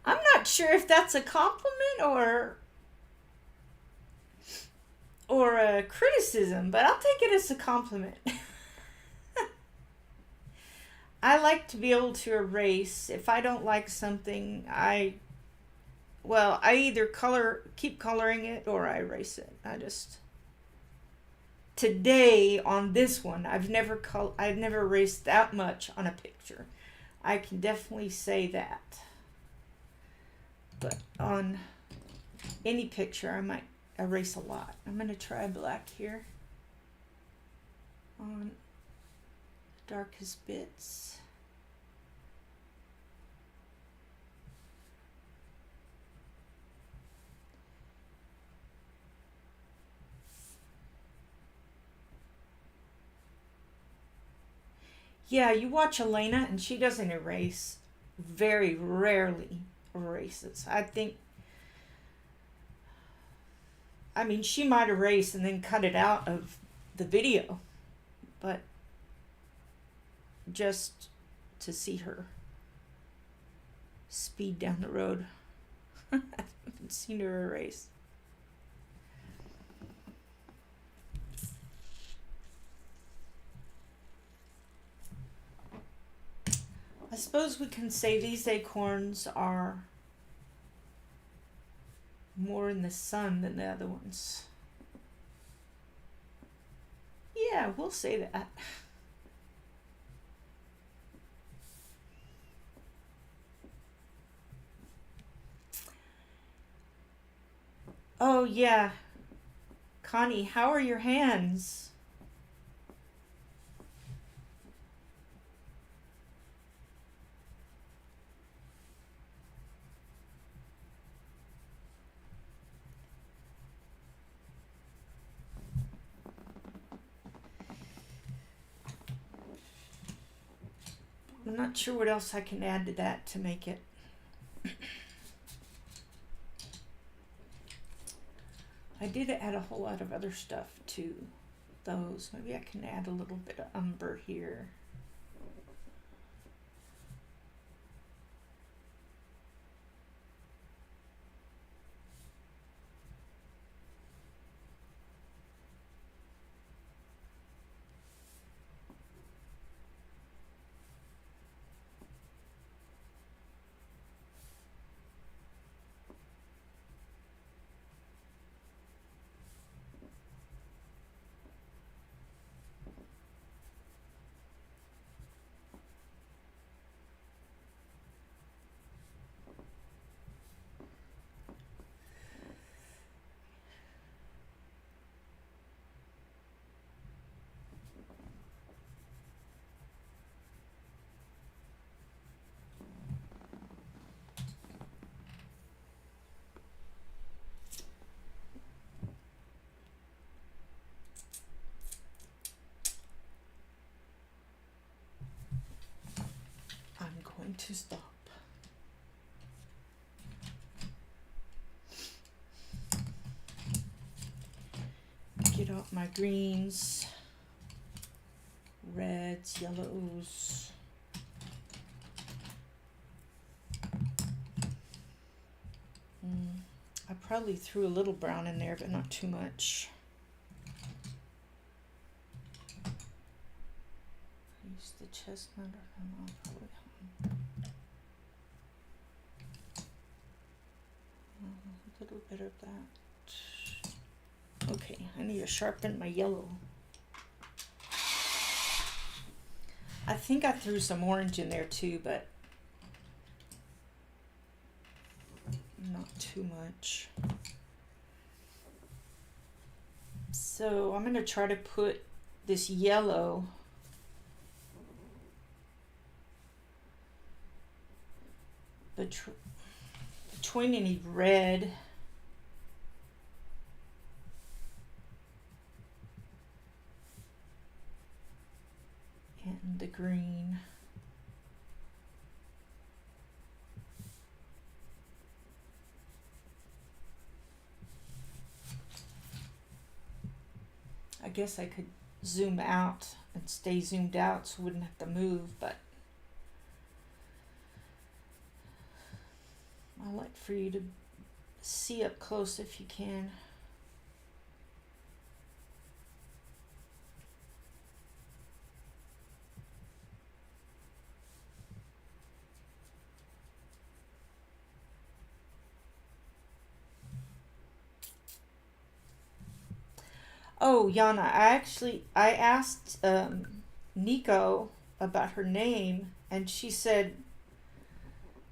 I'm not sure if that's a compliment or a criticism, but I'll take it as a compliment. I like to be able to erase. If I don't like something, I either keep coloring it or I erase it. Today on this one, I've never erased that much on a picture. I can definitely say that. But on any picture, I might erase a lot. I'm going to try black here on the darkest bits. Yeah, you watch Elena and she doesn't erase. Very rarely erases. She might erase and then cut it out of the video, but just to see her speed down the road. I haven't seen her erase. I suppose we can say these acorns are more in the sun than the other ones. Yeah, we'll say that. Oh yeah, Connie, how are your hands? I'm not sure what else I can add to that to make it. I did add a whole lot of other stuff to those. Maybe I can add a little bit of umber here. To stop. Get out my greens, reds, yellows. I probably threw a little brown in there, but not too much. Use the chestnut or probably. a little bit of that. Okay, I need to sharpen my yellow. I think I threw some orange in there too, but not too much. So I'm going to try to put this yellow between any red and the green. I guess I could zoom out and stay zoomed out so I wouldn't have to move, but I like for you to see up close if you can. Oh, Yana, I asked Nico about her name, and she said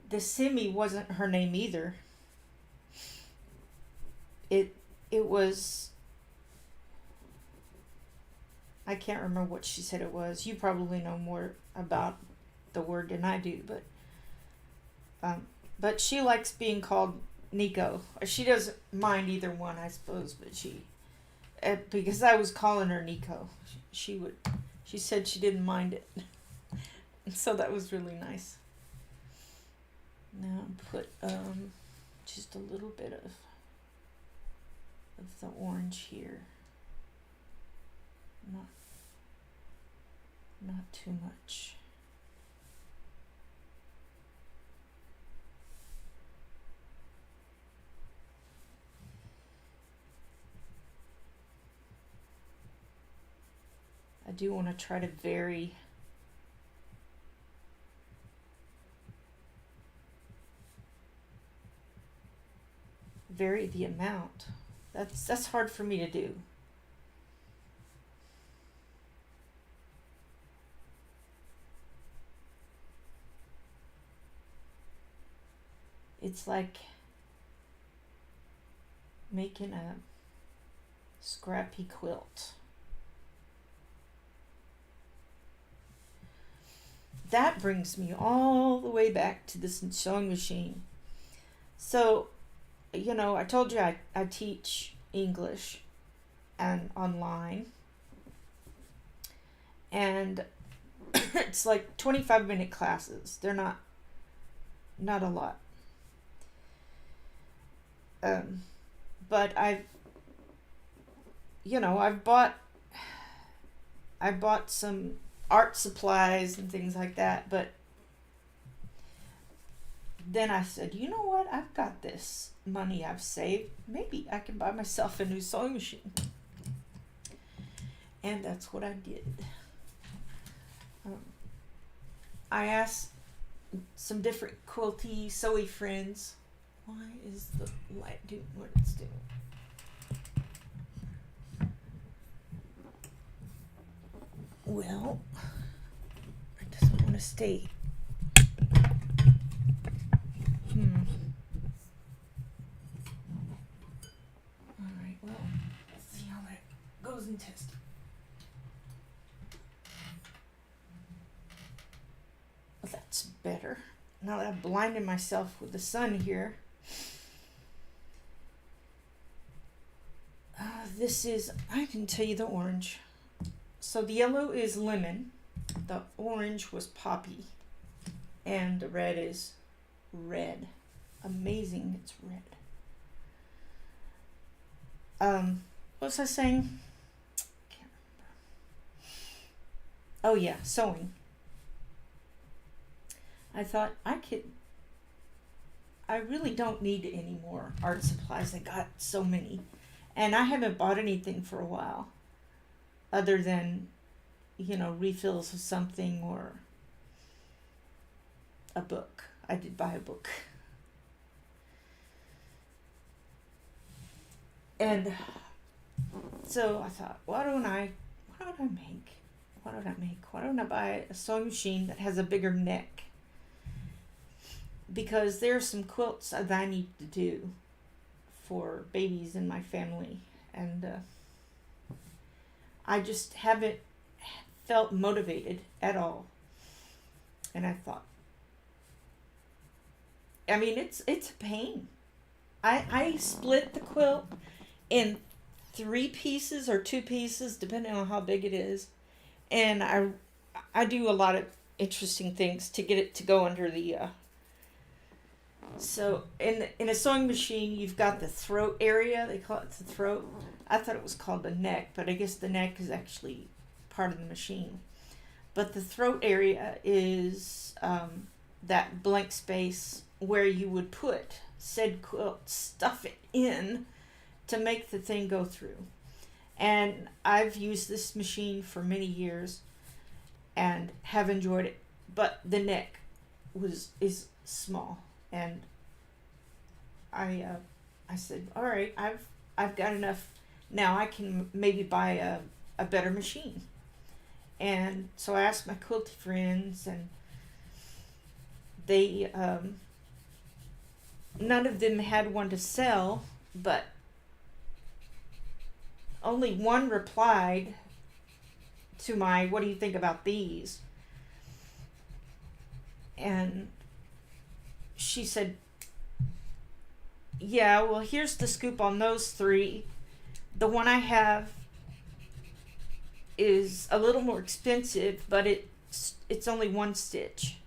the Simi wasn't her name either. It was, I can't remember what she said it was. You probably know more about the word than I do, but she likes being called Nico. She doesn't mind either one, I suppose, but because I was calling her Nico, she said she didn't mind it. So that was really nice. Now put just a little bit of the orange here. Not too much. I do want to try to vary the amount. That's hard for me to do. It's like making a scrappy quilt. That brings me all the way back to this sewing machine. So, I told you I teach English and online. And it's like 25-minute classes. They're not a lot. But I bought some art supplies and things like that, but then I said, you know what, I've got this money I've saved, maybe I can buy myself a new sewing machine. And that's what I did. I asked some different quilty sewy friends, why is the light doing what it's doing? Well, it doesn't want to stay. Alright, well, let's see how that goes in testing. Well, that's better. Now that I've blinded myself with the sun here. I didn't tell you the orange. So the yellow is lemon, the orange was poppy, and the red is red. Amazing, it's red. What was I saying? Can't remember. Oh yeah, sewing. I thought I really don't need any more art supplies. I got so many. And I haven't bought anything for a while. Other than, refills of something or a book. I did buy a book. And so I thought, what don't I make? What don't I make? Why don't I buy a sewing machine that has a bigger neck? Because there are some quilts that I need to do for babies in my family, and I just haven't felt motivated at all. And I thought, I mean, it's a pain. I split the quilt in 3 pieces or 2 pieces, depending on how big it is, and I do a lot of interesting things to get it to go under the. So in a sewing machine, you've got the throat area. They call it the throat. I thought it was called the neck, but I guess the neck is actually part of the machine. But the throat area is that blank space where you would put said quilt, stuff it in to make the thing go through. And I've used this machine for many years and have enjoyed it, but the neck is small, and I said, all right, I've got enough now. I can maybe buy a better machine. And so I asked my quilty friends, and they none of them had one to sell, but only one replied to my, what do you think about these? And she said, yeah, well, here's the scoop on those 3. The one I have is a little more expensive, but it's only 1 stitch.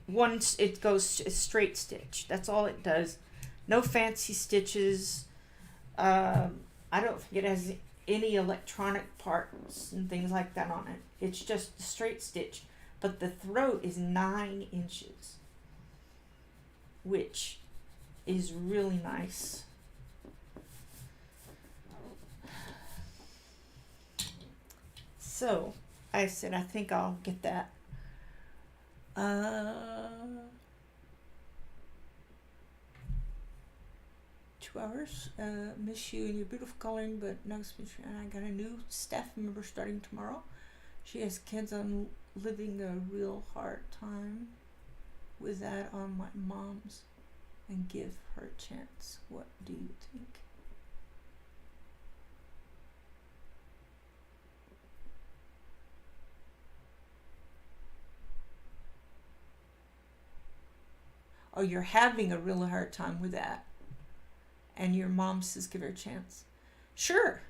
It goes straight stitch. That's all it does. No fancy stitches. I don't think it has any electronic parts and things like that on it. It's just a straight stitch. But the throat is 9 inches, which is really nice. So I said, I think I'll get that. 2 hours. Miss you and your beautiful coloring, but no speech. And I got a new staff member starting tomorrow. She has kids on living a real hard time with that on my mom's, and give her a chance. What do you think? Oh, you're having a really hard time with that, and your mom says give her a chance. Sure.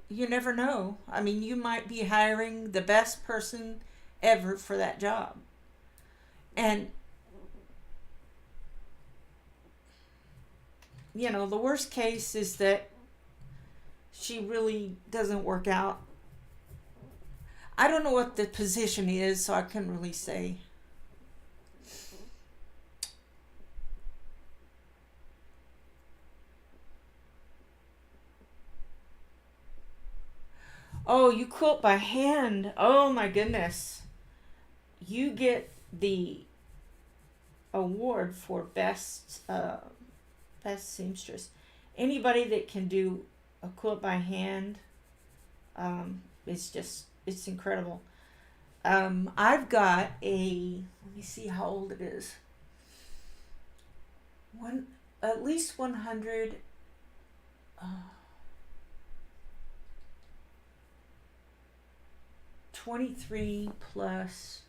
You never know. I mean, you might be hiring the best person ever for that job. And, you know, the worst case is that she really doesn't work out. I don't know what the position is, so I couldn't really say. Oh, you quilt by hand. Oh my goodness. You get the award for best seamstress. Anybody that can do a quilt by hand, it's incredible. I've got let me see how old it is. At least 100. 23 plus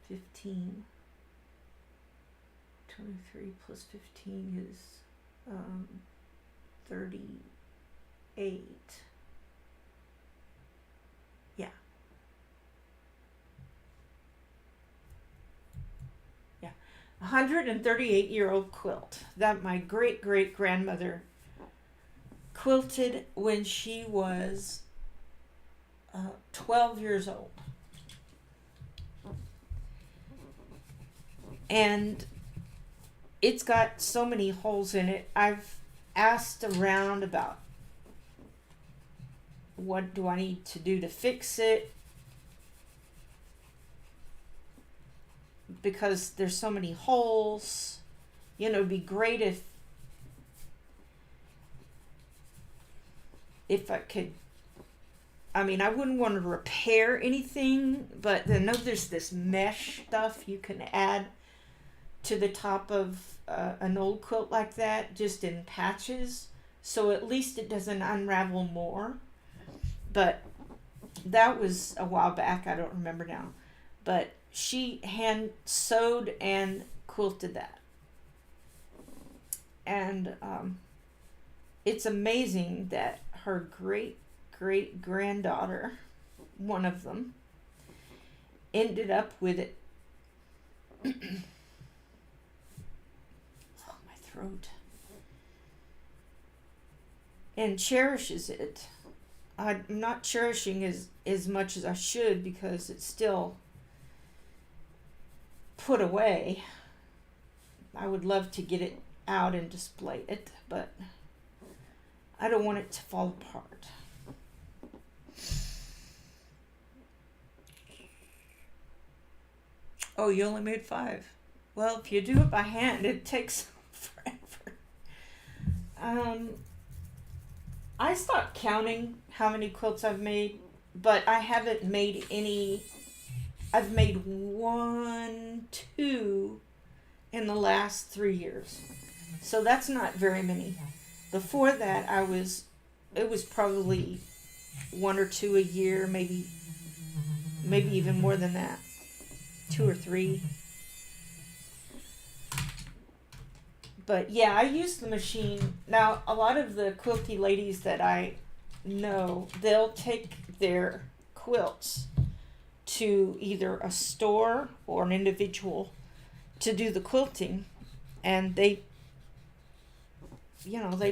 15. 23 plus 15 is 38. Yeah. Yeah. 138-year-old quilt that my great great grandmother quilted when she was 12 years old. And it's got so many holes in it. I've asked around about what do I need to do to fix it, because there's so many holes, It'd be great if I could. I mean, I wouldn't want to repair anything, but I know there's this mesh stuff you can add to the top of an old quilt like that, just in patches, so at least it doesn't unravel more. But that was a while back. I don't remember now. But she hand sewed and quilted that. And it's amazing that her great great granddaughter, one of them, ended up with it. Oh, my throat. And cherishes it. I'm not cherishing as much as I should because it's still put away. I would love to get it out and display it, but I don't want it to fall apart. Oh, you only made 5. Well, if you do it by hand, it takes forever. I stopped counting how many quilts I've made, but I haven't made any. I've made 1, 2 in the last 3 years. So that's not very many. Before that, it was probably 1 or 2 a year, maybe even more than that. 2 or 3. But yeah, I use the machine. Now, a lot of the quilty ladies that I know, they'll take their quilts to either a store or an individual to do the quilting, and they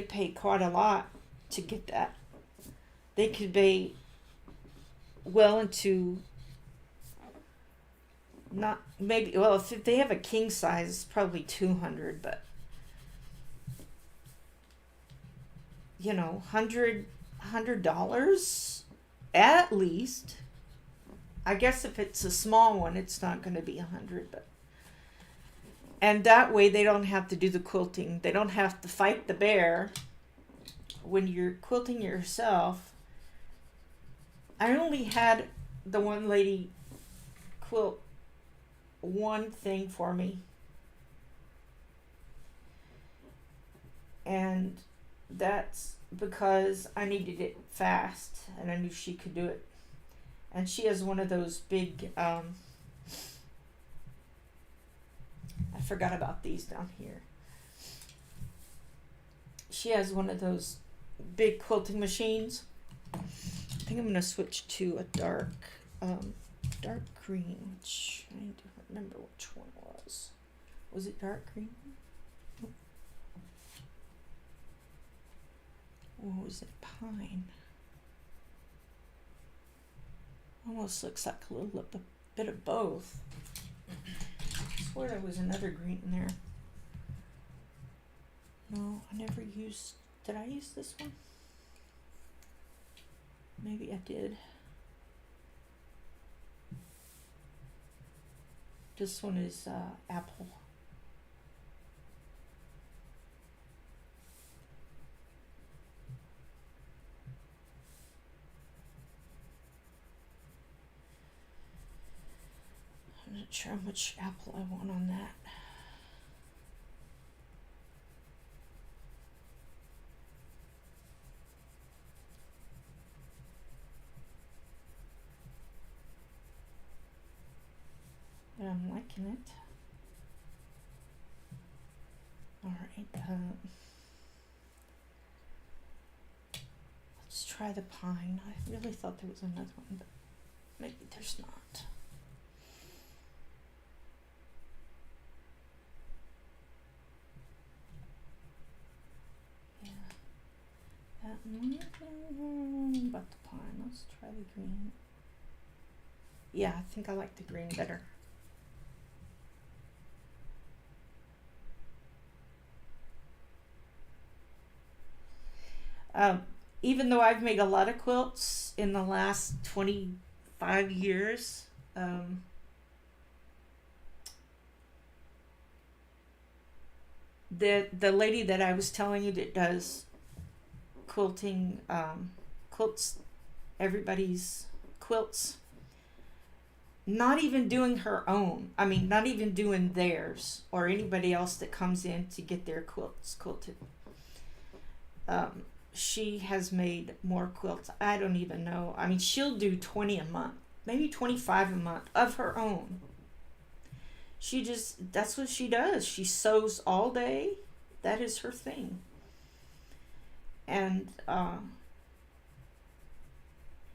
pay quite a lot to get that. They could pay well into, not maybe, well, if they have a king size, it's probably 200, but $100 at least. I guess if it's a small one, it's not going to be 100, but. And that way they don't have to do the quilting. They don't have to fight the bear when you're quilting yourself. I only had the one lady quilt one thing for me. And that's because I needed it fast and I knew she could do it. And she has one of those big, I forgot about these down here. She has one of those big quilting machines. I think I'm going to switch to a dark green, which I don't remember which one it was. Was it dark green? Or was it pine? Almost looks like a little bit of both. I swear there was another green in there. No, I never used. Did I use this one? Maybe I did. This one is apple. I'm not sure how much apple I want on that. But I'm liking it. Alright, let's try the pine. I really thought there was another one, but maybe there's not. Yeah, that one, but the pine. Let's try the green. Yeah, I think I like the green better. Even though I've made a lot of quilts in the last 25 years, The lady that I was telling you that does quilting, quilts everybody's quilts, not even doing her own. I mean, not even doing theirs or anybody else that comes in to get their quilts quilted. She has made more quilts. I don't even know. I mean, she'll do 20 a month, maybe 25 a month of her own. That's what she does. She sews all day. That is her thing. And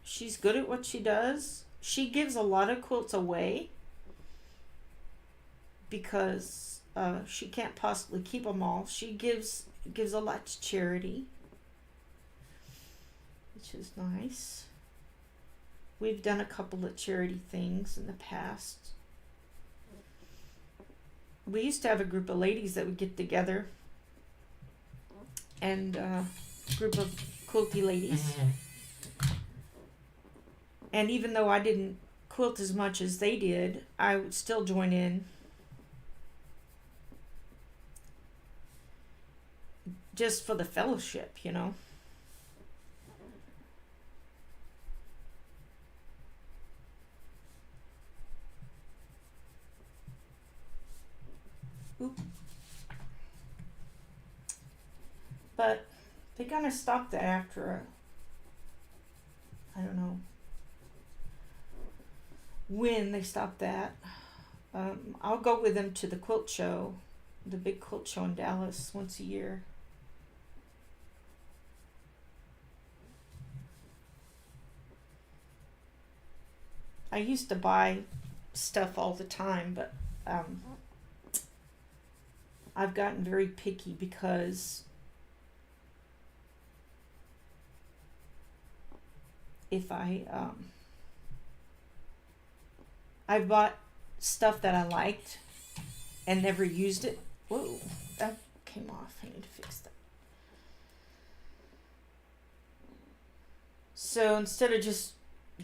she's good at what she does. She gives a lot of quilts away because she can't possibly keep them all. She gives a lot to charity, which is nice. We've done a couple of charity things in the past. We used to have a group of ladies that would get together, and a group of quilty ladies. And even though I didn't quilt as much as they did, I would still join in. Just for the fellowship, you know. Oop. But they kind of stopped that after I don't know when they stopped that. I'll go with them to the quilt show, the big quilt show in Dallas once a year. I used to buy stuff all the time, but I've gotten very picky because if I bought stuff that I liked and never used it. Whoa, that came off. I need to fix that. So instead of just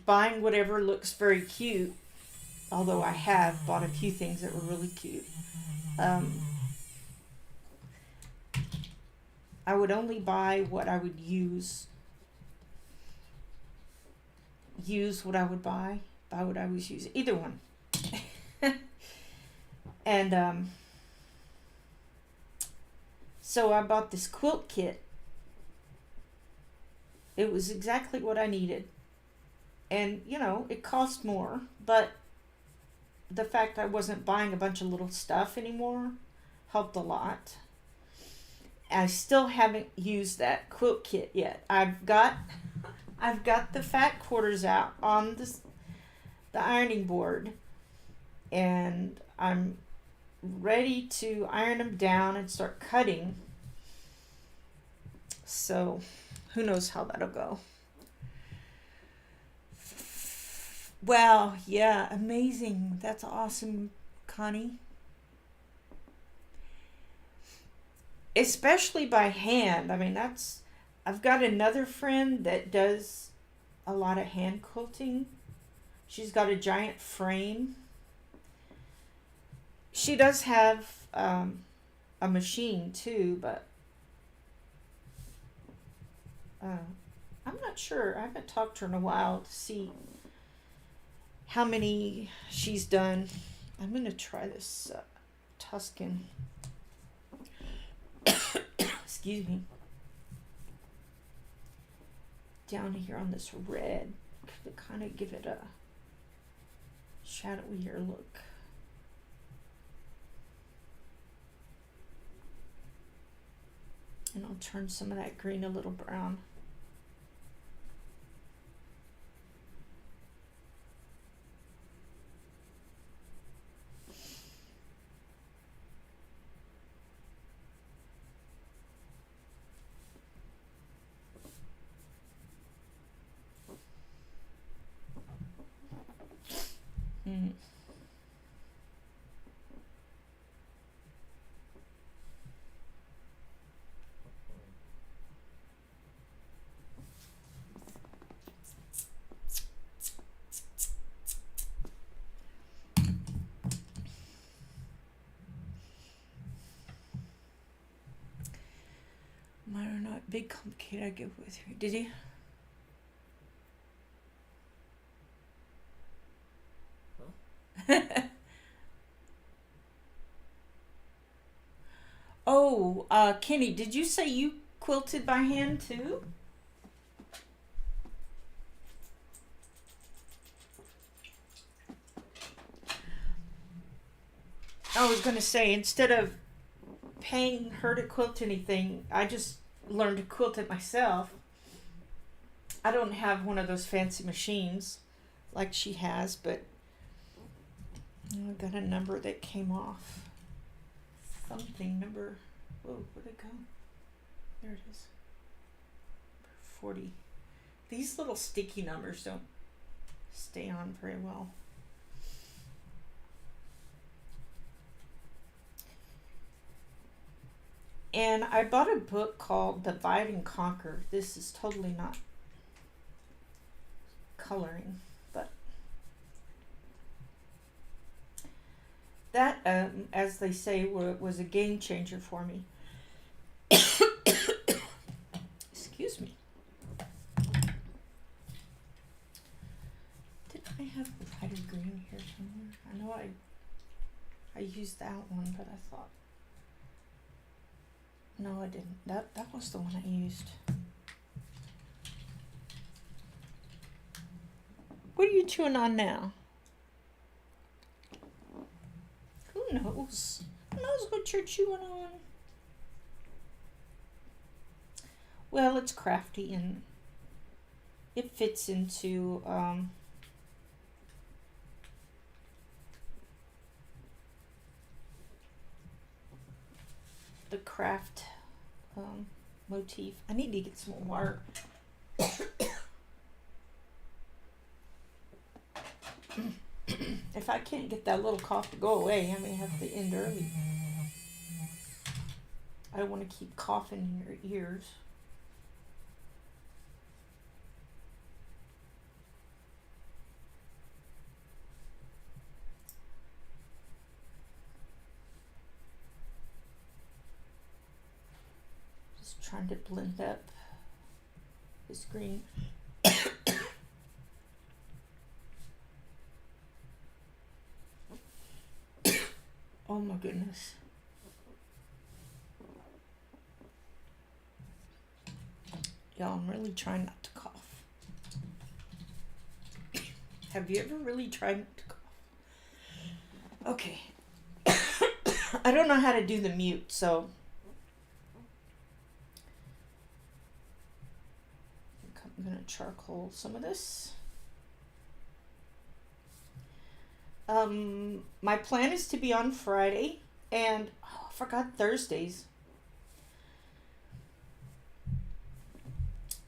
buying whatever looks very cute, although I have bought a few things that were really cute, I would only buy what I would use what I would buy what I was using, either one. And so I bought this quilt kit. It was exactly what I needed. And, you know, it cost more, but the fact I wasn't buying a bunch of little stuff anymore helped a lot. I still haven't used that quilt kit yet. I've got the fat quarters out on the ironing board, and I'm ready to iron them down and start cutting. So who knows how that'll go. Wow, yeah, amazing. That's awesome, Connie. Especially by hand. I mean, I've got another friend that does a lot of hand quilting. She's got a giant frame. She does have a machine too, but I'm not sure. I haven't talked to her in a while to see how many she's done. I'm going to try this Tuscan. Excuse me. Down here on this red to kind of give it a shadowier look. And I'll turn some of that green a little brown. big complicated I get with her. Did you? Oh, Kenny, did you say you quilted by hand too? I was going to say, instead of paying her to quilt anything, I just learned to quilt it myself. I don't have one of those fancy machines like she has, but I got a number that came off. Something number. Whoa, where'd it go? There it is. 40. These little sticky numbers don't stay on very well. And I bought a book called Divide and Conquer. This is totally not coloring, but that, as they say, was a game changer for me. Excuse me. Did I have lighter green here somewhere? I know I used that one, but I thought, no, I didn't. That was the one I used. What are you chewing on now? Who knows? Who knows what you're chewing on? Well, it's crafty and it fits into the craft motif. I need to get some more water. If I can't get that little cough to go away, I may have to end early. I don't want to keep coughing in your ears. Just trying to blend up this green. Oh my goodness. Y'all, I'm really trying not to cough. Have you ever really tried not to cough? Okay. I don't know how to do the mute, so I'm going to charcoal some of this. My plan is to be on Friday, and I forgot Thursdays.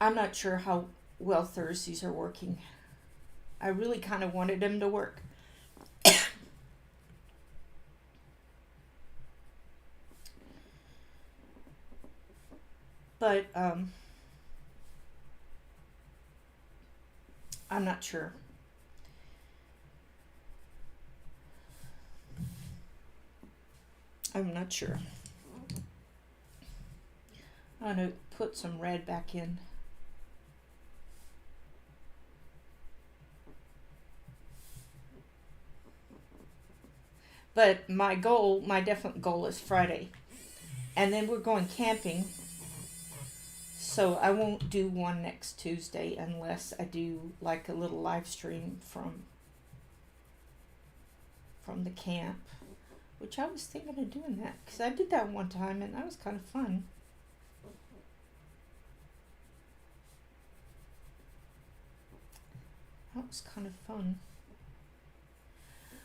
I'm not sure how well Thursdays are working. I really kind of wanted them to work. But I'm not sure. I'm not sure. I'm going to put some red back in. But my definite goal is Friday. And then we're going camping. So I won't do one next Tuesday unless I do like a little live stream from the camp. Which I was thinking of doing that, because I did that one time and that was kind of fun. That was kind of fun.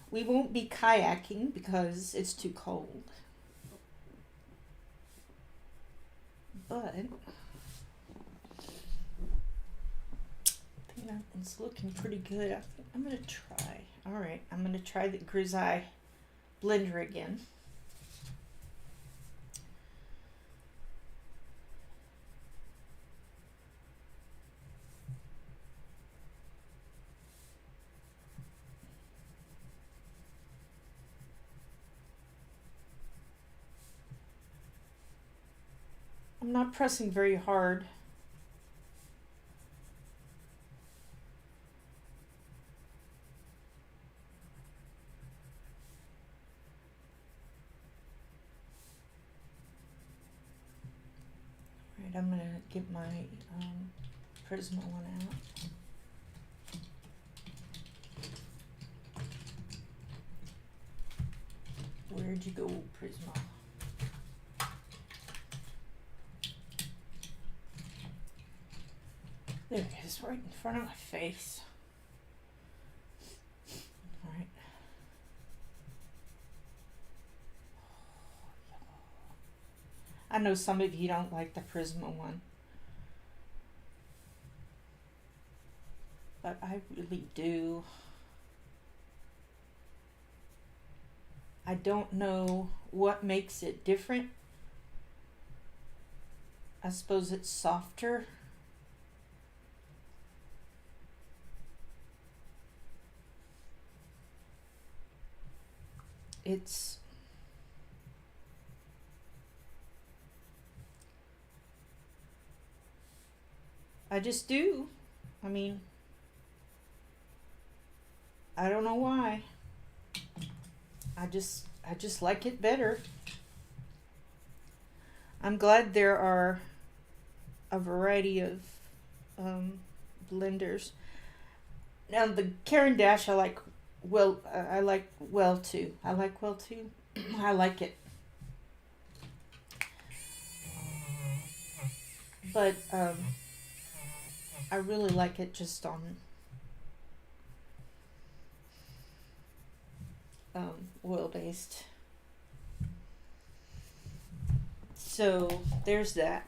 We won't be kayaking because it's too cold. But I think that one's looking pretty good. I think I'm going to try. All right, I'm going to try the Grisaille blender again. I'm not pressing very hard. All right, I'm gonna get my Prisma one out. Where'd you go, Prisma? There it is, right in front of my face. All right. I know some of you don't like the Prisma one, but I really do. I don't know what makes it different. I suppose it's softer. I just do. I mean, I don't know why. I just like it better. I'm glad there are a variety of blenders. Now the Caran d'Ache I like well too. I like well too. I like it. But I really like it just on oil based. So there's that.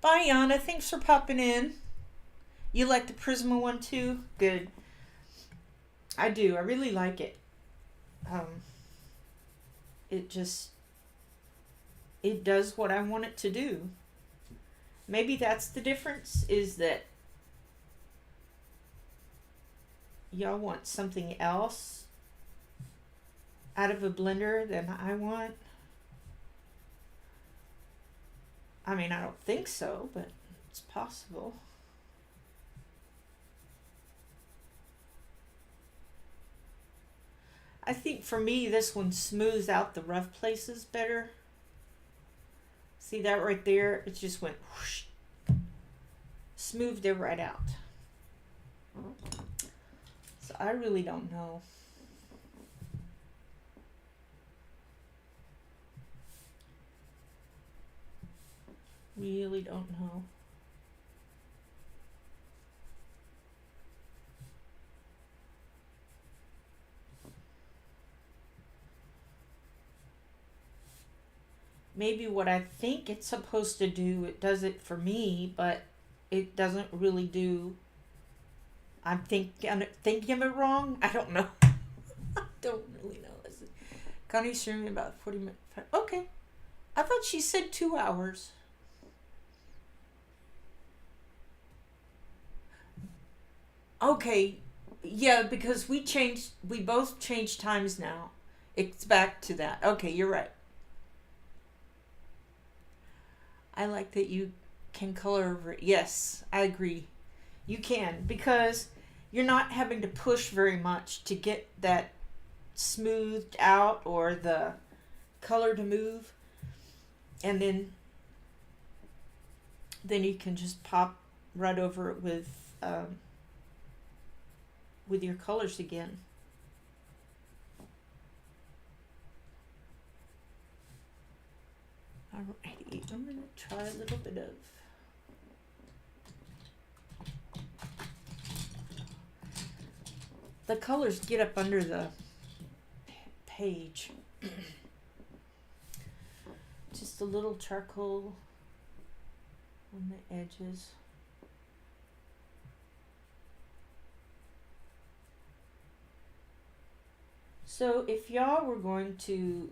Bye, Yana. Thanks for popping in. You like the Prisma one too? Good. I do. I really like it. It does what I want it to do. Maybe that's the difference, is that y'all want something else out of a blender than I want. I mean, I don't think so, but it's possible. I think for me, this one smooths out the rough places better. See that right there? It just went whoosh. Smoothed it right out. So I really don't know. Really don't know. Maybe what I think it's supposed to do, it does it for me, but it doesn't really do. I'm thinking of it wrong. I don't know. I don't really know. Connie's streaming about 40 minutes. Okay. I thought she said 2 hours. Okay. Yeah, because we both changed times now. It's back to that. Okay, you're right. I like that you can color over it. Yes, I agree. You can, because you're not having to push very much to get that smoothed out or the color to move. And then you can just pop right over it with your colors again. Alrighty, I'm going to try a little bit of the colors get up under the page. Just a little charcoal on the edges. So if y'all were going to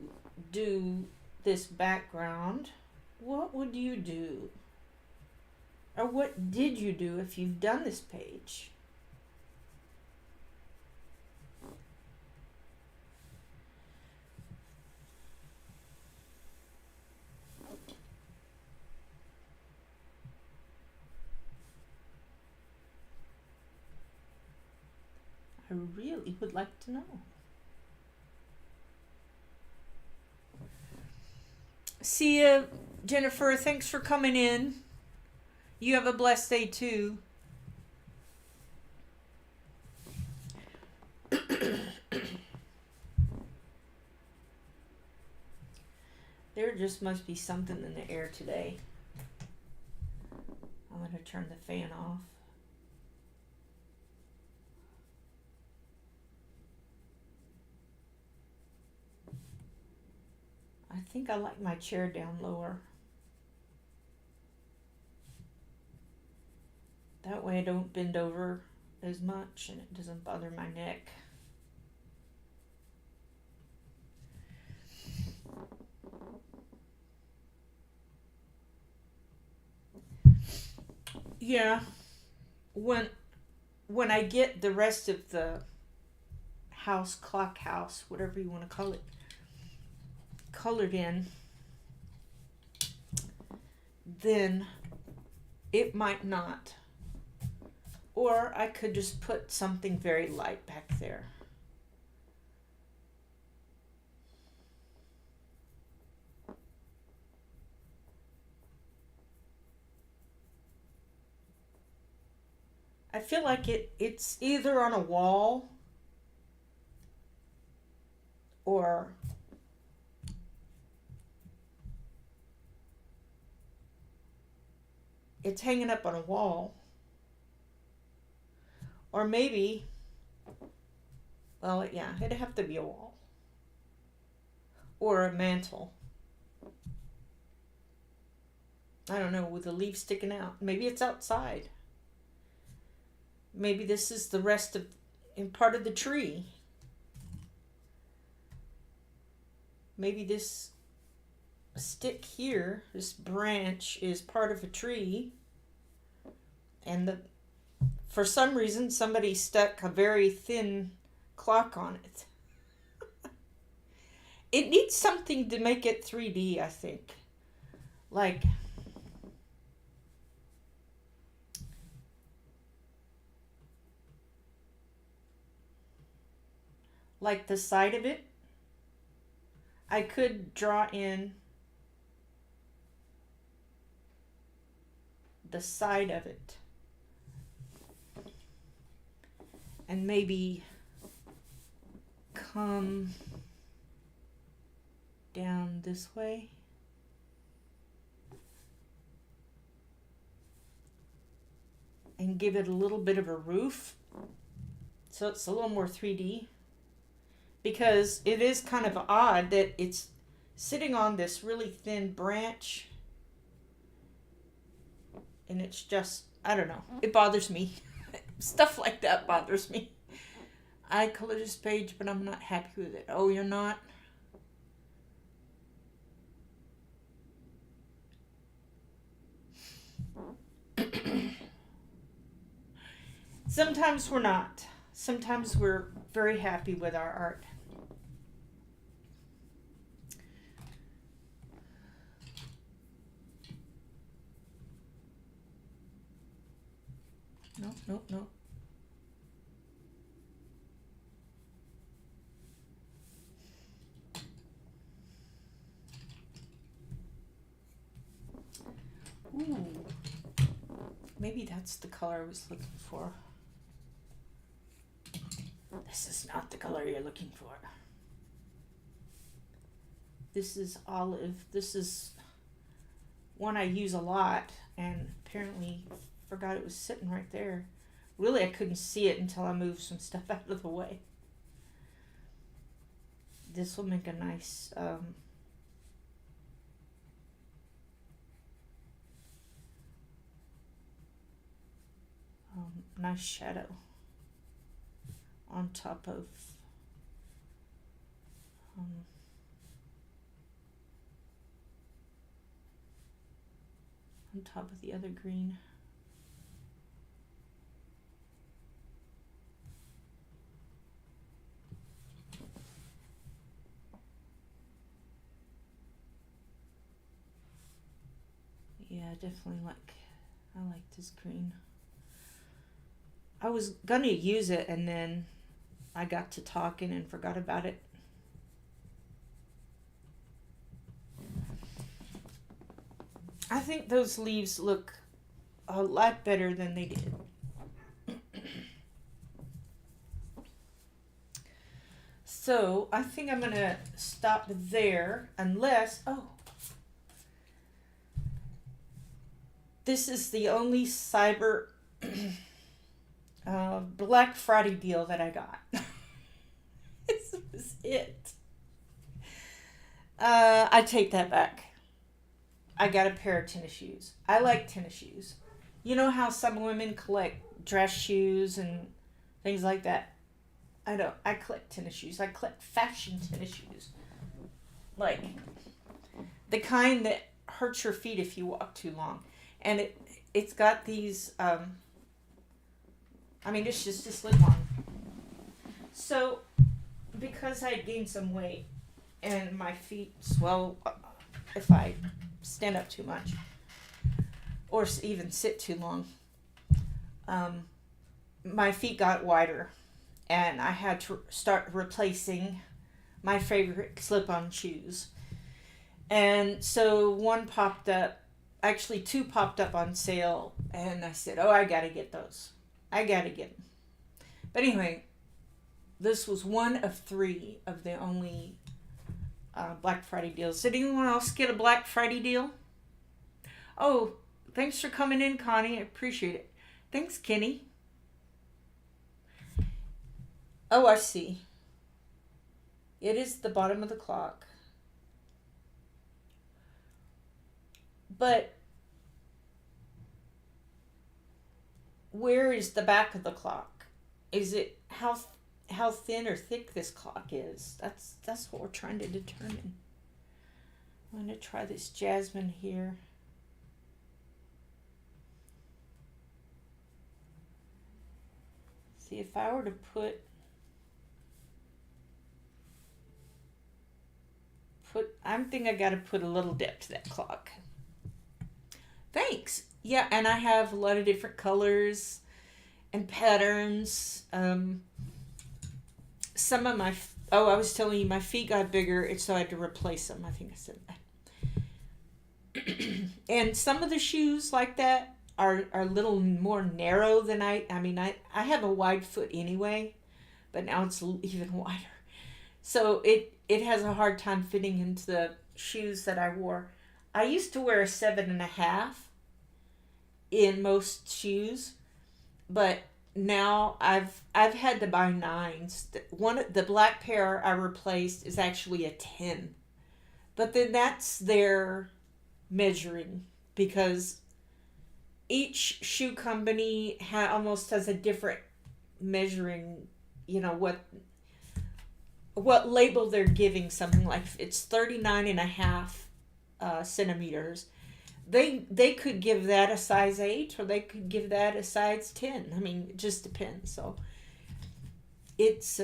do this background, what would you do? Or what did you do if you've done this page? really would like to know. See ya, Jennifer. Thanks for coming in. You have a blessed day too. There just must be something in the air today. I'm going to turn the fan off. I think I like my chair down lower. That way I don't bend over as much and it doesn't bother my neck. Yeah, when I get the rest of the house, clock house, whatever you want to call it, colored in, then it might not. Or I could just put something very light back there. I feel like it's either on a wall or it's hanging up on a wall. Or maybe, well, yeah, it'd have to be a wall. Or a mantle. I don't know, with a leaf sticking out. Maybe it's outside. Maybe this is the rest of, in part of the tree. Maybe this stick here, this branch, is part of a tree. And for some reason, somebody stuck a very thin clock on it. It needs something to make it 3D, I think. Like the side of it. I could draw in the side of it. And maybe come down this way. And give it a little bit of a roof. So it's a little more 3D. Because it is kind of odd that it's sitting on this really thin branch. And it's just, I don't know. It bothers me. Stuff like that bothers me. I colored this page, but I'm not happy with it. Oh, you're not? Sometimes we're not. Sometimes we're very happy with our art. No. Ooh. Maybe that's the color I was looking for. This is not the color you're looking for. This is olive. This is one I use a lot, and apparently forgot it was sitting right there. Really, I couldn't see it until I moved some stuff out of the way. This will make a nice nice shadow on top of the other green. Yeah, definitely I like this green. I was gonna use it and then I got to talking and forgot about it. I think those leaves look a lot better than they did. So I think I'm going to stop there unless, this is the only cyber Black Friday deal that I got. This was it. I take that back. I got a pair of tennis shoes. I like tennis shoes. You know how some women collect dress shoes and things like that? I don't. I collect tennis shoes. I collect fashion tennis shoes. Like the kind that hurts your feet if you walk too long. And it's got these, it's just a slip-on. So, because I gained some weight and my feet swell if I stand up too much or even sit too long, my feet got wider and I had to start replacing my favorite slip-on shoes. And so one popped up, actually two popped up on sale, and I said, I gotta get those. I gotta get them. But anyway, this was one of 3 of the only Black Friday deals. Did anyone else get a Black Friday deal? Oh, thanks for coming in, Connie. I appreciate it. Thanks, Kenny. Oh, I see. It is the bottom of the clock. But where is the back of the clock? Is it how thin or thick this clock is? That's what we're trying to determine. I'm going to try this jasmine here. See, if I were to put I think I got to put a little depth to that clock. Thanks. Yeah, and I have a lot of different colors and patterns. Some of my, I was telling you, my feet got bigger, so I had to replace them. I think I said that. And some of the shoes like that are a little more narrow than I have a wide foot anyway, but now it's even wider. So it has a hard time fitting into the shoes that I wore. I used to wear a 7.5 in most shoes, but now I've had to buy 9s. The black pair I replaced is actually a 10, but then that's their measuring because each shoe company almost has a different measuring. What label they're giving something, like it's 39.5 centimeters. They could give that a size 8 or they could give that a size 10. It just depends. So it's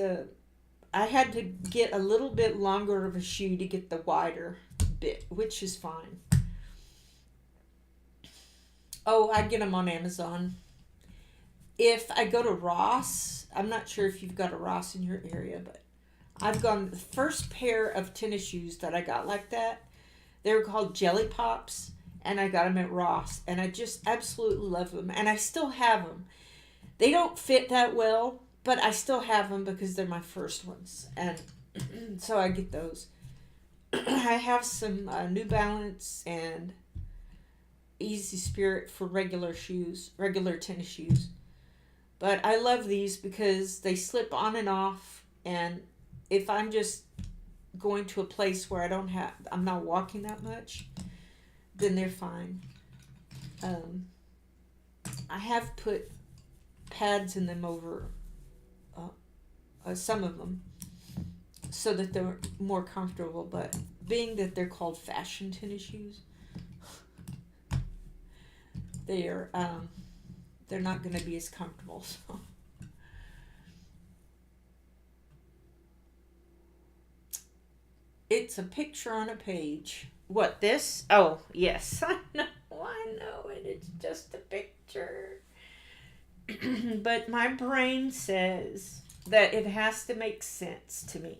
I had to get a little bit longer of a shoe to get the wider bit, which is fine. Oh, I get them on Amazon. If I go to Ross, I'm not sure if you've got a Ross in your area, but I've gone, the first pair of tennis shoes that I got like that, they were called Jelly Pops, and I got them at Ross, and I just absolutely love them, and I still have them. They don't fit that well, but I still have them because they're my first ones, and so I get those. I have some New Balance and Easy Spirit for regular tennis shoes, but I love these because they slip on and off, and if I'm just going to a place where I'm not walking that much, then they're fine. I have put pads in them over some of them so that they're more comfortable, but being that they're called fashion tennis shoes, they're not going to be as comfortable. So. It's a picture on a page. What, this? Oh, yes. I know it. It's just a picture. But my brain says that it has to make sense to me.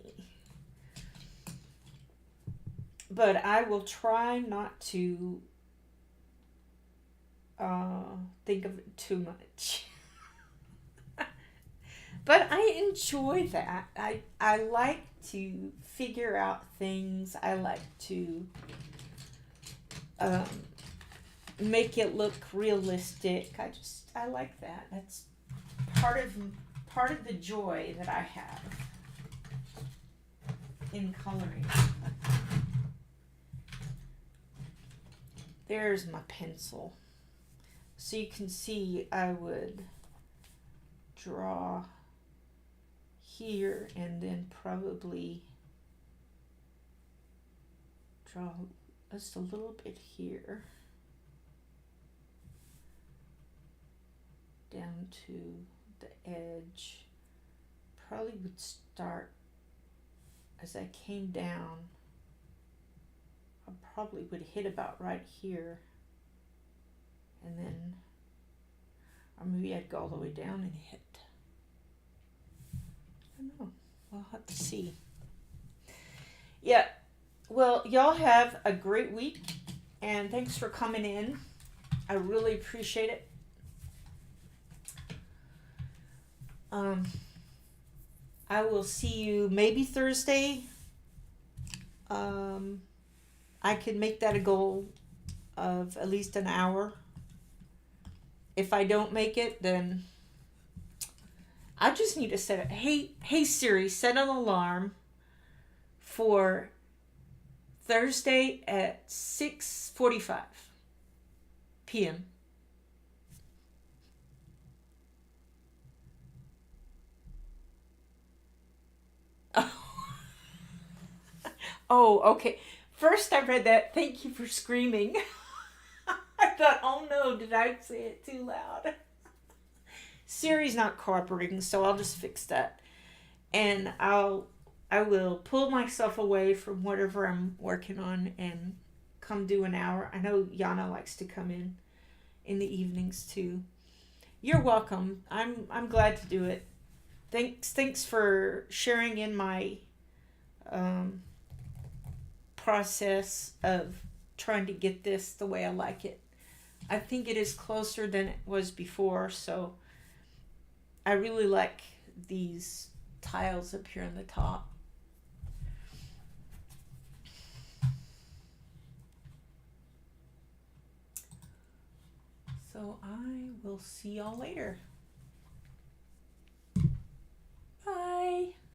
But I will try not to think of it too much. But I enjoy that. I like to figure out things. I like to um, make it look realistic. I like that. That's part of the joy that I have in coloring. There's my pencil. So you can see I would draw here and then probably draw just a little bit here down to the edge. Probably would start as I came down. I probably would hit about right here, and then, or maybe I'd go all the way down and hit. I don't know. We'll have to see. Yeah. Well, y'all have a great week, and thanks for coming in. I really appreciate it. I will see you maybe Thursday. I could make that a goal of at least an hour. If I don't make it, then I just need to set it. Hey Siri, set an alarm for Thursday at 6:45 p.m. Oh, okay. First I read that. Thank you for screaming. I thought, oh no, did I say it too loud? Siri's not cooperating, so I'll just fix that. And I will pull myself away from whatever I'm working on and come do an hour. I know Yana likes to come in the evenings too. You're welcome. I'm glad to do it. Thanks for sharing in my process of trying to get this the way I like it. I think it is closer than it was before, so I really like these tiles up here on the top. So I will see y'all later.